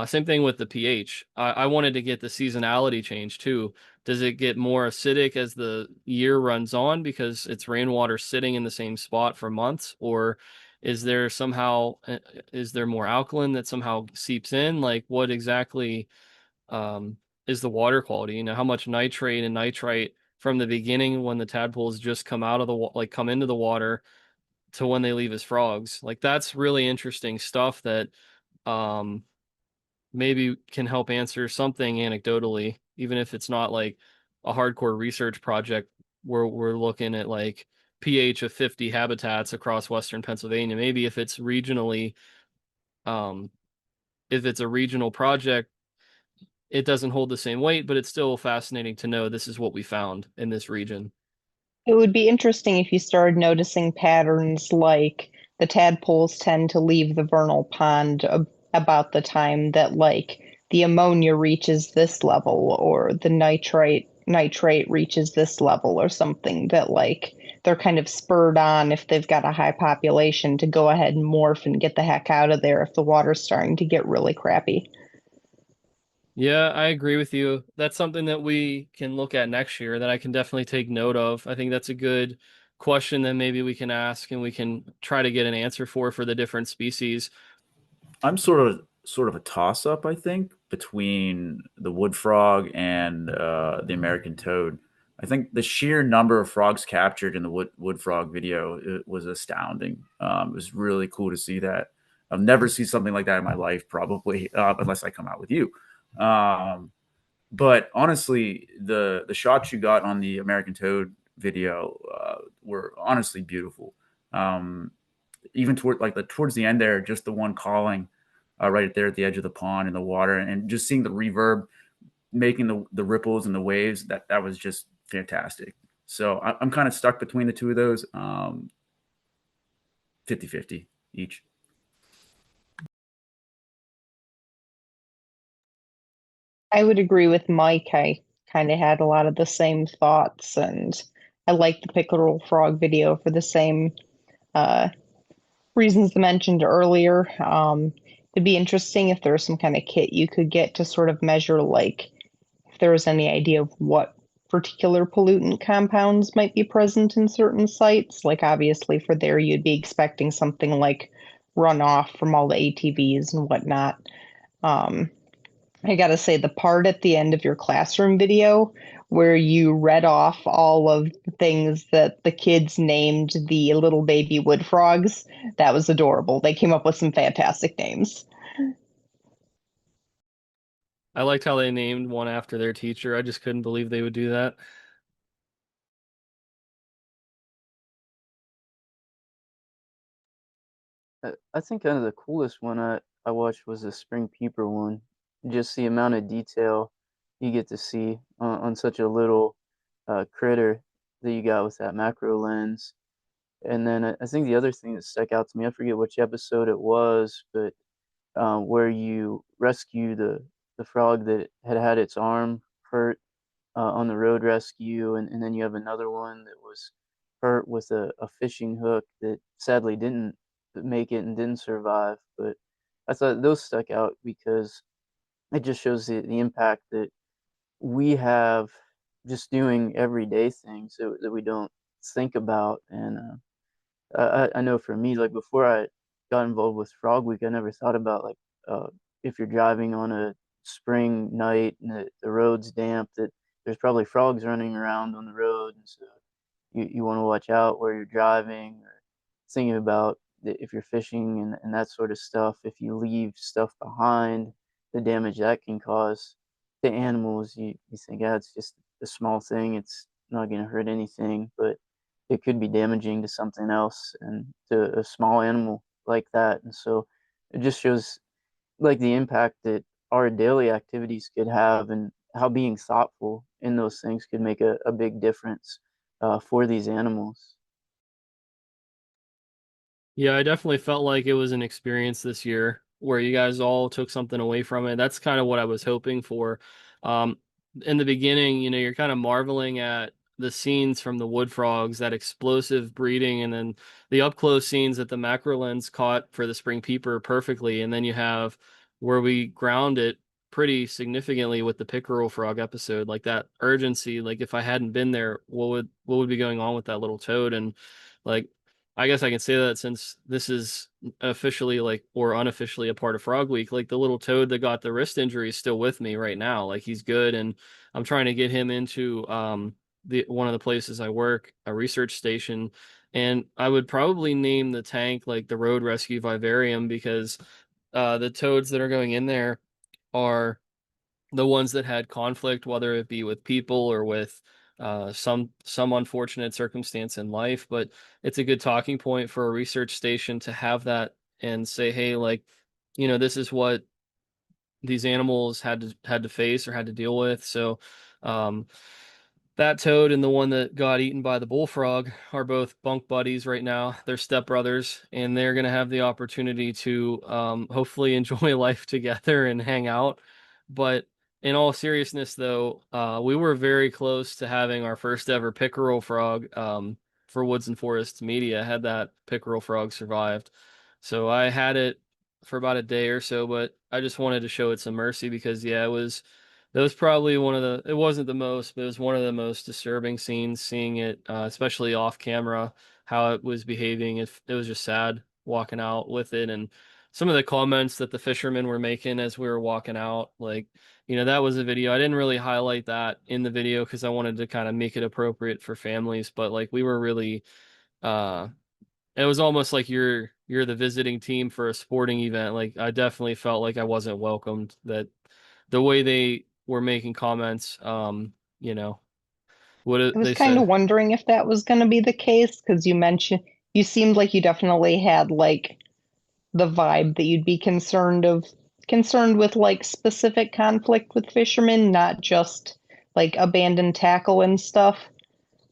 [SPEAKER 1] same thing with the pH. I wanted to get the seasonality change too. Does it get more acidic as the year runs on because it's rainwater sitting in the same spot for months? Or is there somehow, is there more alkaline that somehow seeps in? Like what exactly um, is the water quality? You know, how much nitrate and nitrite from the beginning when the tadpoles just come out of the, like come into the water to when they leave as frogs? Like that's really interesting stuff that um, maybe can help answer something anecdotally, even if it's not like a hardcore research project where we're looking at like pH of 50 habitats across Western Pennsylvania. Maybe um, if it's a regional project, it doesn't hold the same weight, but it's still fascinating to know this is what we found in this region.
[SPEAKER 4] It would be interesting if you started noticing patterns like the tadpoles tend to leave the vernal pond about the time that like the ammonia reaches this level or the nitrate reaches this level or something that like they're kind of spurred on if they've got a high population to go ahead and morph and get the heck out of there if the water's starting to get really crappy.
[SPEAKER 1] Yeah, I agree with you. That's something that we can look at next year that I can definitely take note of. I think that's a good question that maybe we can ask and we can try to get an answer for the different species.
[SPEAKER 5] I'm sort of a toss up, I think, between the wood frog and the American toad. I think the sheer number of frogs captured in the wood frog video, it was astounding. It was really cool to see that. I've never seen something like that in my life, probably, unless I come out with you. Um, but honestly, the shots you got on the American toad video were honestly beautiful. Um, Even towards the end there, just the one calling right there at the edge of the pond in the water, and just seeing the reverb making the ripples and the waves, that was just fantastic. So I'm kind of stuck between the two of those, 50-50 each.
[SPEAKER 4] I would agree with Mike. I kind of had a lot of the same thoughts, and I like the pickerel frog video for the same uh, reasons mentioned earlier. It'd be interesting if there was some kind of kit you could get to sort of measure, like, if there was any idea of what particular pollutant compounds might be present in certain sites. Like, obviously, for there, you'd be expecting something like runoff from all the ATVs and whatnot. Um, I gotta say, the part at the end of your classroom video where you read off all of the things that the kids named the little baby wood frogs, that was adorable. They came up with some fantastic names.
[SPEAKER 1] I liked how they named one after their teacher. I just couldn't believe they would do that.
[SPEAKER 3] I think kind of the coolest one I watched was the spring peeper one. Just the amount of detail you get to see on such a little critter that you got with that macro lens. And then I think the other thing that stuck out to me, I forget which episode it was, but where you rescue the frog that had had its arm hurt on the road rescue, and then you have another one that was hurt with a fishing hook that sadly didn't make it and didn't survive. But I thought those stuck out because it just shows the impact that we have just doing everyday things that we don't think about. And I know for me, like before I got involved with Frog Week, I never thought about like if you're driving on a spring night and the road's damp, that there's probably frogs running around on the road, and so you want to watch out where you're driving or thinking about if you're fishing and that sort of stuff. If you leave stuff behind, the damage that can cause to animals, you think, yeah, it's just a small thing, it's not going to hurt anything, but it could be damaging to something else and to a small animal like that. And so it just shows like the impact that our daily activities could have and how being thoughtful in those things could make a big difference for these animals.
[SPEAKER 1] Yeah, I definitely felt like it was an experience this year where you guys all took something away from it. That's kind of what I was hoping for. Um, in the beginning, you're kind of marveling at the scenes from the wood frogs, that explosive breeding, and then the up close scenes that the macro lens caught for the spring peeper perfectly. And then you have where we ground it pretty significantly with the pickerel frog episode, like that urgency. Like if I hadn't been there, what would be going on with that little toad? And like I guess I can say that since this is officially like or unofficially a part of Frog Week, like the little toad that got the wrist injury is still with me right now. Like he's good, and I'm trying to get him into the one of the places I work, a research station, and I would probably name the tank like the Road Rescue Vivarium because the toads that are going in there are the ones that had conflict, whether it be with people or with some unfortunate circumstance in life. But it's a good talking point for a research station to have that and say, hey, like, this is what these animals had to face or had to deal with. So, um, that toad and the one that got eaten by the bullfrog are both bunk buddies right now. They're stepbrothers, and they're going to have the opportunity to hopefully enjoy life together and hang out. But in all seriousness, though, we were very close to having our first ever pickerel frog for Woods and Forests Media had that pickerel frog survived. So I had it for about a day or so, but I just wanted to show it some mercy because yeah, that was probably one of it wasn't the most, but it was one of the most disturbing scenes seeing it, especially off camera, how it was behaving. It was just sad walking out with it and some of the comments that the fishermen were making as we were walking out, like, that was a video. I didn't really highlight that in the video because I wanted to kind of make it appropriate for families, but like we were really, uh, it was almost like you're the visiting team for a sporting event. Like I definitely felt like I wasn't welcomed. That the way they were making comments,
[SPEAKER 4] I was
[SPEAKER 1] they
[SPEAKER 4] kind
[SPEAKER 1] said.
[SPEAKER 4] of wondering if that was going to be the case because you seemed like you definitely had like the vibe that you'd be concerned with like specific conflict with fishermen, not just like abandoned tackle and stuff.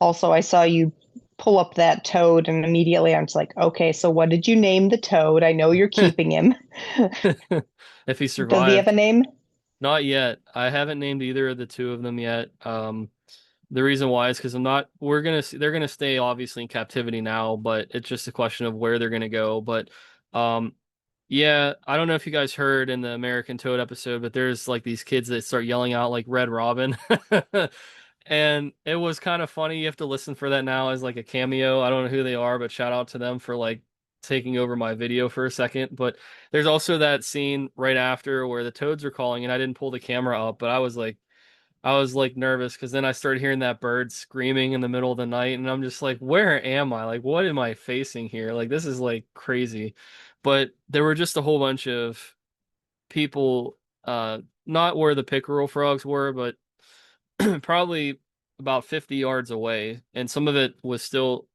[SPEAKER 4] Also, I saw you pull up that toad, and immediately I'm just like, okay, so what did you name the toad? I know you're keeping him.
[SPEAKER 1] If he
[SPEAKER 4] Does he have a
[SPEAKER 1] survived.
[SPEAKER 4] name?
[SPEAKER 1] Not yet. I haven't named either of the two of them yet. The reason why is because they're gonna stay obviously in captivity now, but it's just a question of where they're gonna go. But um, yeah, I don't know if you guys heard in the American Toad episode, but there's like these kids that start yelling out like Red Robin. And it was kind of funny. You have to listen for that now as like a cameo. I don't know who they are, but shout out to them for like taking over my video for a second. But there's also that scene right after where the toads are calling, and I didn't pull the camera up, but I was like nervous because then I started hearing that bird screaming in the middle of the night, and I'm just like, where am I? Like, what am I facing here? Like, this is like crazy. But there were just a whole bunch of people, not where the pickerel frogs were, but probably about 50 yards away, and some of it was still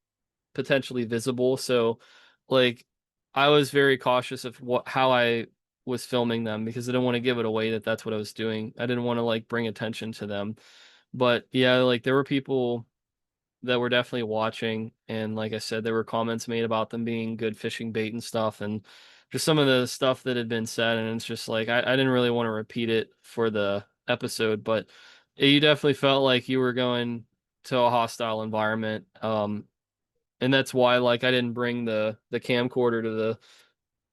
[SPEAKER 1] potentially visible. So, like, I was very cautious of how I was filming them because I didn't want to give it away that that's what I was doing. I didn't want to like bring attention to them. But yeah, like there were people that were definitely watching, and like I said, there were comments made about them being good fishing bait and stuff, and just some of the stuff that had been said, and it's just like I didn't really want to repeat it for the episode, but you definitely felt like you were going to a hostile environment. And that's why like I didn't bring the camcorder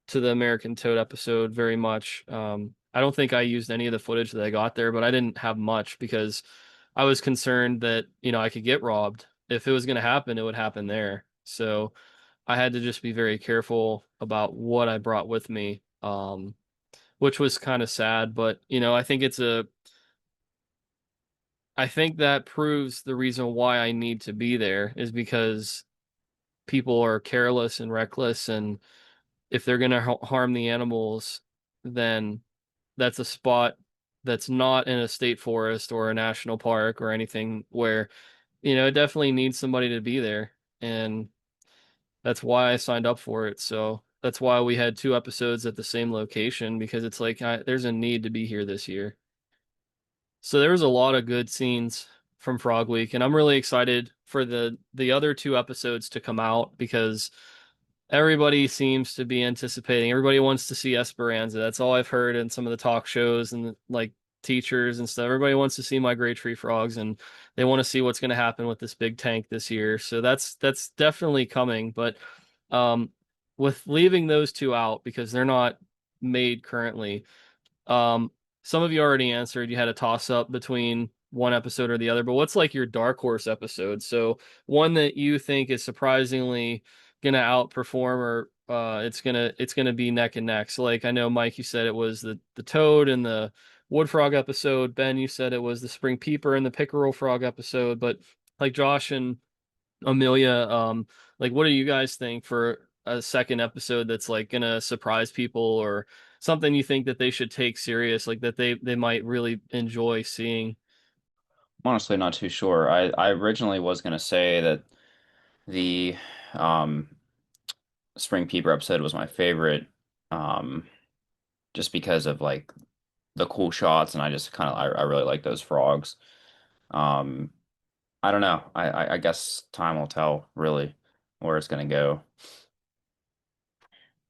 [SPEAKER 1] to the American Toad episode very much. I don't think I used any of the footage that I got there, but I didn't have much because I was concerned that, I could get robbed. If it was going to happen, it would happen there. So I had to just be very careful about what I brought with me, which was kind of sad. But, I think that proves the reason why I need to be there is because people are careless and reckless, and if they're going to harm the animals, then that's a spot that's not in a state forest or a national park or anything where, it definitely needs somebody to be there. And that's why I signed up for it. So that's why we had two episodes at the same location because it's like there's a need to be here this year. So there was a lot of good scenes from Frog Week, and I'm really excited for the other two episodes to come out because everybody seems to be anticipating. Everybody wants to see Esperanza. That's all I've heard in some of the talk shows and like teachers and stuff. Everybody wants to see migratory frogs and they want to see what's going to happen with this big tank this year. So that's definitely coming. But um, with leaving those two out because they're not made currently, um, some of you already answered. You had a toss up between one episode or the other, but what's like your dark horse episode? So one that you think is surprisingly gonna outperform or it's gonna be neck and neck. So like I know Mike, you said it was the toad and the wood frog episode. Ben, you said it was the spring peeper and the pickerel frog episode, but like Josh and Amelia, like what do you guys think for a second episode that's like gonna surprise people or something you think that they should take serious, like that they might really enjoy seeing?
[SPEAKER 2] I'm honestly not too sure. I originally was going to say that the um, Spring Peeper episode was my favorite, um, just because of like the cool shots, and I just kind of I really like those frogs. Um, I don't know. I guess time will tell really where it's going to go,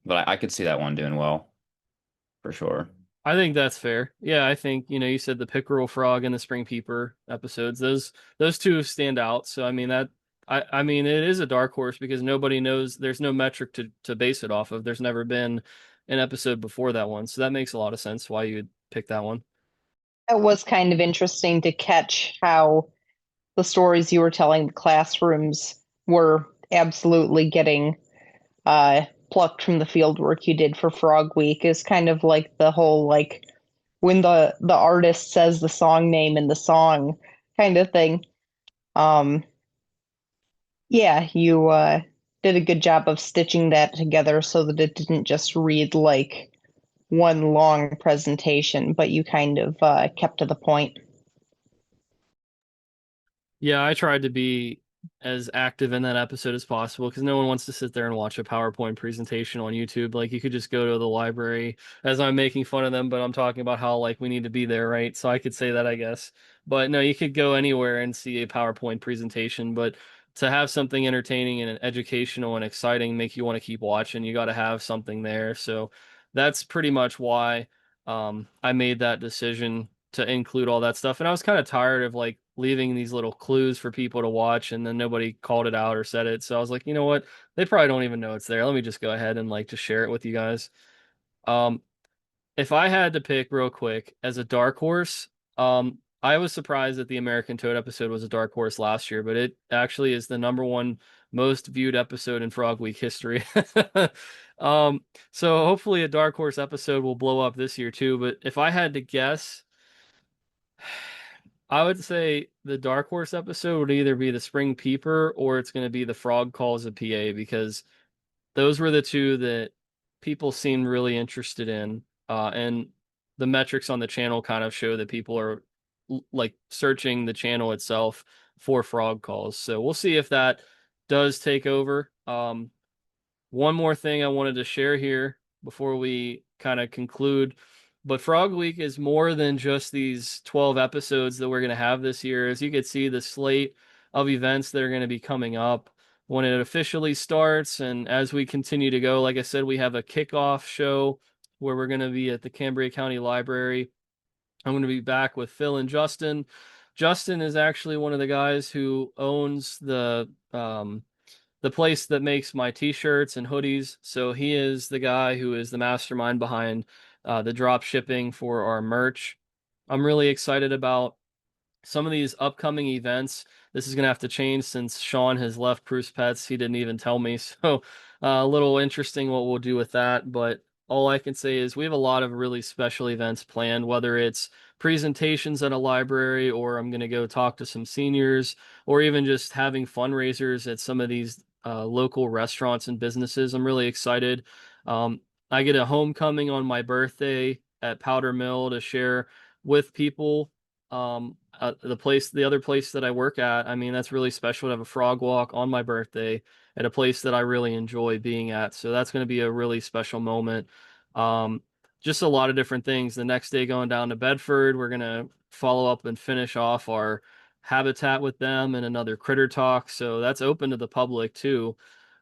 [SPEAKER 2] but I could see that one doing well for sure.
[SPEAKER 1] I think that's fair. Yeah, I think, you said the pickerel frog and the spring peeper episodes, those two stand out. So I mean I mean, it is a dark horse because nobody knows. There's no metric to base it off of. There's never been an episode before that one, so that makes a lot of sense why you'd pick that one.
[SPEAKER 4] It was kind of interesting to catch how the stories you were telling the classrooms were absolutely getting plucked from the field work you did for Frog Week. Is kind of like the whole like when the artist says the song name in the song kind of thing. Um, yeah, you did a good job of stitching that together so that it didn't just read like one long presentation, but you kind of kept to the point.
[SPEAKER 1] Yeah, I tried to be as active in that episode as possible because no one wants to sit there and watch a PowerPoint presentation on YouTube. Like you could just go to the library as I'm making fun of them, but I'm talking about how like we need to be there, right? So I could say that, I guess. But no, you could go anywhere and see a PowerPoint presentation, but to have something entertaining and educational and exciting make you want to keep watching, you got to have something there. So that's pretty much why I made that decision to include all that stuff. And I was kind of tired of like leaving these little clues for people to watch and then nobody called it out or said it. So I was like, you know what? They probably don't even know it's there. Let me just go ahead and like just share it with you guys. Um, if I had to pick real quick as a dark horse, I was surprised that the American Toad episode was a dark horse last year, but it actually is the number one most viewed episode in Frog Week history. Um, so hopefully a dark horse episode will blow up this year too. But if I had to guess, I would say the Dark Horse episode would either be the Spring Peeper or it's going to be the Frog Calls a PA because those were the two that people seemed really interested in. And the metrics on the channel kind of show that people are like searching the channel itself for frog calls. So we'll see if that does take over. One more thing I wanted to share here before we kind of conclude. But Frog Week is more than just these 12 episodes that we're going to have this year. As you can see, the slate of events that are going to be coming up when it officially starts. And as we continue to go, like I said, we have a kickoff show where we're going to be at the Cambria County Library. I'm going to be back with Phil and Justin. Justin is actually one of the guys who owns the place that makes my t-shirts and hoodies. So he is the guy who is the mastermind behind the drop shipping for our merch. I'm really excited about some of these upcoming events. This is going to have to change since Sean has left Bruce Pets. He didn't even tell me. So a little interesting what we'll do with that. But all I can say is we have a lot of really special events planned, whether it's presentations at a library or I'm going to go talk to some seniors or even just having fundraisers at some of these local restaurants and businesses. I'm really excited. I get a homecoming on my birthday at Powder Mill to share with people. The other place that I work at, I mean, that's really special to have a frog walk on my birthday at a place that I really enjoy being at. So that's going to be a really special moment. Um, just a lot of different things. The next day going down to Bedford, we're going to follow up and finish off our habitat with them and another critter talk. So that's open to the public too.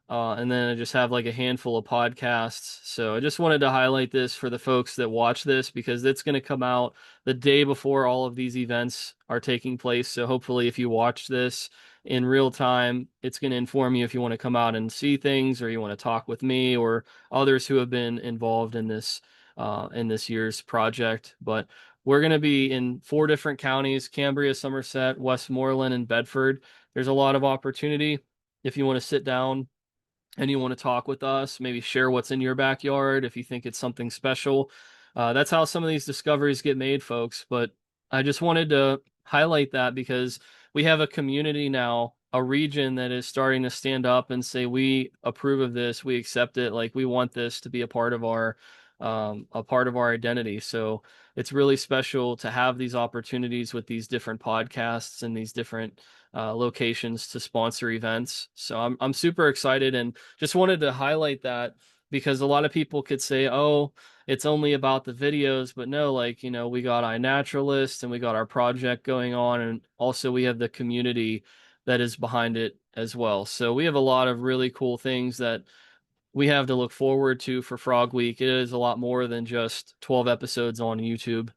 [SPEAKER 1] And then I just have like a handful of podcasts. So I just wanted to highlight this for the folks that watch this because it's going to come out the day before all of these events are taking place. So hopefully, if you watch this in real time, it's going to inform you if you want to come out and see things or you want to talk with me or others who have been involved in this year's project. But we're going to be in 4 different counties: Cambria, Somerset, Westmoreland, and Bedford. There's a lot of opportunity if you want to sit down and you want to talk with us, maybe share what's in your backyard if you think it's something special. That's how some of these discoveries get made, folks. But I just wanted to highlight that because we have a community now, a region that is starting to stand up and say, we approve of this, we accept it, like we want this to be a part of our identity. So it's really special to have these opportunities with these different podcasts and these different locations to sponsor events. So I'm super excited and just wanted to highlight that because a lot of people could say, "Oh, it's only about the videos," but no, like, we got iNaturalist and we got our project going on, and also we have the community that is behind it as well. So we have a lot of really cool things that we have to look forward to for Frog Week. It is a lot more than just 12 episodes on YouTube.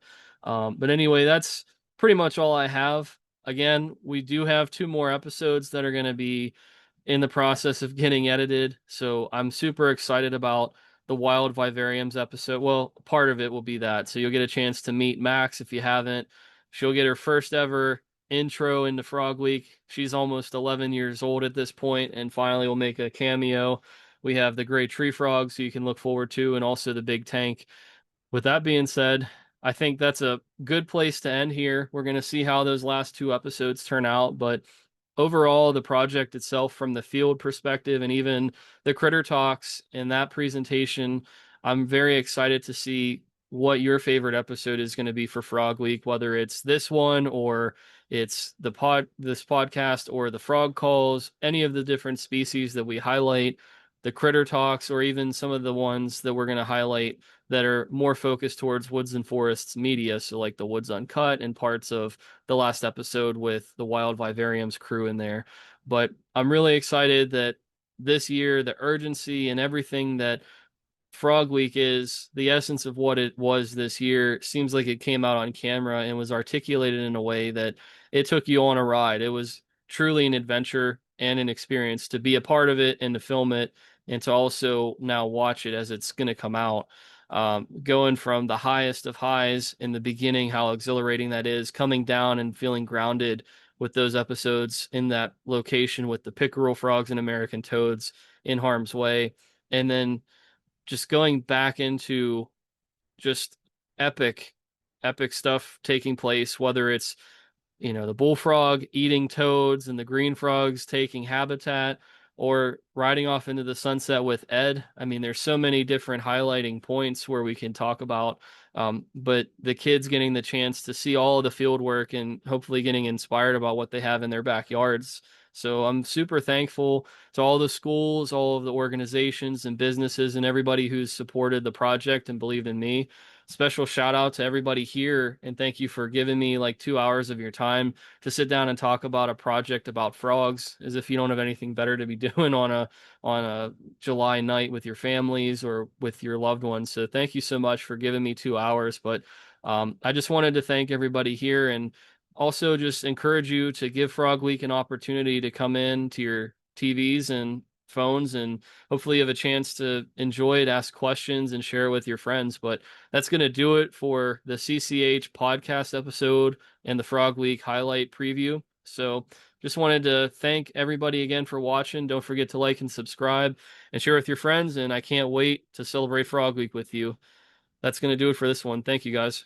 [SPEAKER 1] But anyway, that's pretty much all I have. again, we do have 2 more episodes that are going to be in the process of getting edited. So I'm super excited about the Wild Vivariums episode. Well, part of it will be that. So you'll get a chance to meet Max if you haven't. She'll get her first ever intro into Frog Week. She's almost 11 years old at this point and finally will make a cameo. We have the Great Tree Frog, so you can look forward to, and also the Big Tank. With that being said, I think that's a good place to end here. We're going to see how those last 2 episodes turn out, but overall, the project itself, from the field perspective and even the critter talks and that presentation, I'm very excited to see what your favorite episode is going to be for Frog Week, whether it's this one or it's this podcast or the frog calls, any of the different species that we highlight, the critter talks, or even some of the ones that we're going to highlight that are more focused towards woods and forests media. So like the Woods Uncut and parts of the last episode with the Wild Vivariums crew in there. But I'm really excited that this year, the urgency and everything that Frog Week is, the essence of what it was this year, seems like it came out on camera and was articulated in a way that it took you on a ride. It was truly an adventure and an experience to be a part of it and to film it and to also now watch it as it's going to come out. Going from the highest of highs in the beginning, how exhilarating that is, coming down and feeling grounded with those episodes in that location with the pickerel frogs and American toads in harm's way. And then just going back into just epic, epic stuff taking place, whether it's, the bullfrog eating toads and the green frogs taking habitat, or riding off into the sunset with Ed. I mean, there's so many different highlighting points where we can talk about, but the kids getting the chance to see all of the field work and hopefully getting inspired about what they have in their backyards. So I'm super thankful to all the schools, all of the organizations and businesses, and everybody who's supported the project and believed in me. Special shout out to everybody here, and thank you for giving me like 2 hours of your time to sit down and talk about a project about frogs, as if you don't have anything better to be doing on a July night with your families or with your loved ones. So thank you so much for giving me 2 hours. But I just wanted to thank everybody here, and also just encourage you to give Frog Week an opportunity to come in to your TVs and phones, and hopefully you have a chance to enjoy it, ask questions, and share it with your friends. But that's going to do it for the CCH podcast episode and the Frog Week highlight preview. So just wanted to thank everybody again for watching. Don't forget to like and subscribe and share with your friends. And I can't wait to celebrate Frog Week with you. That's going to do it for this one. Thank you, guys.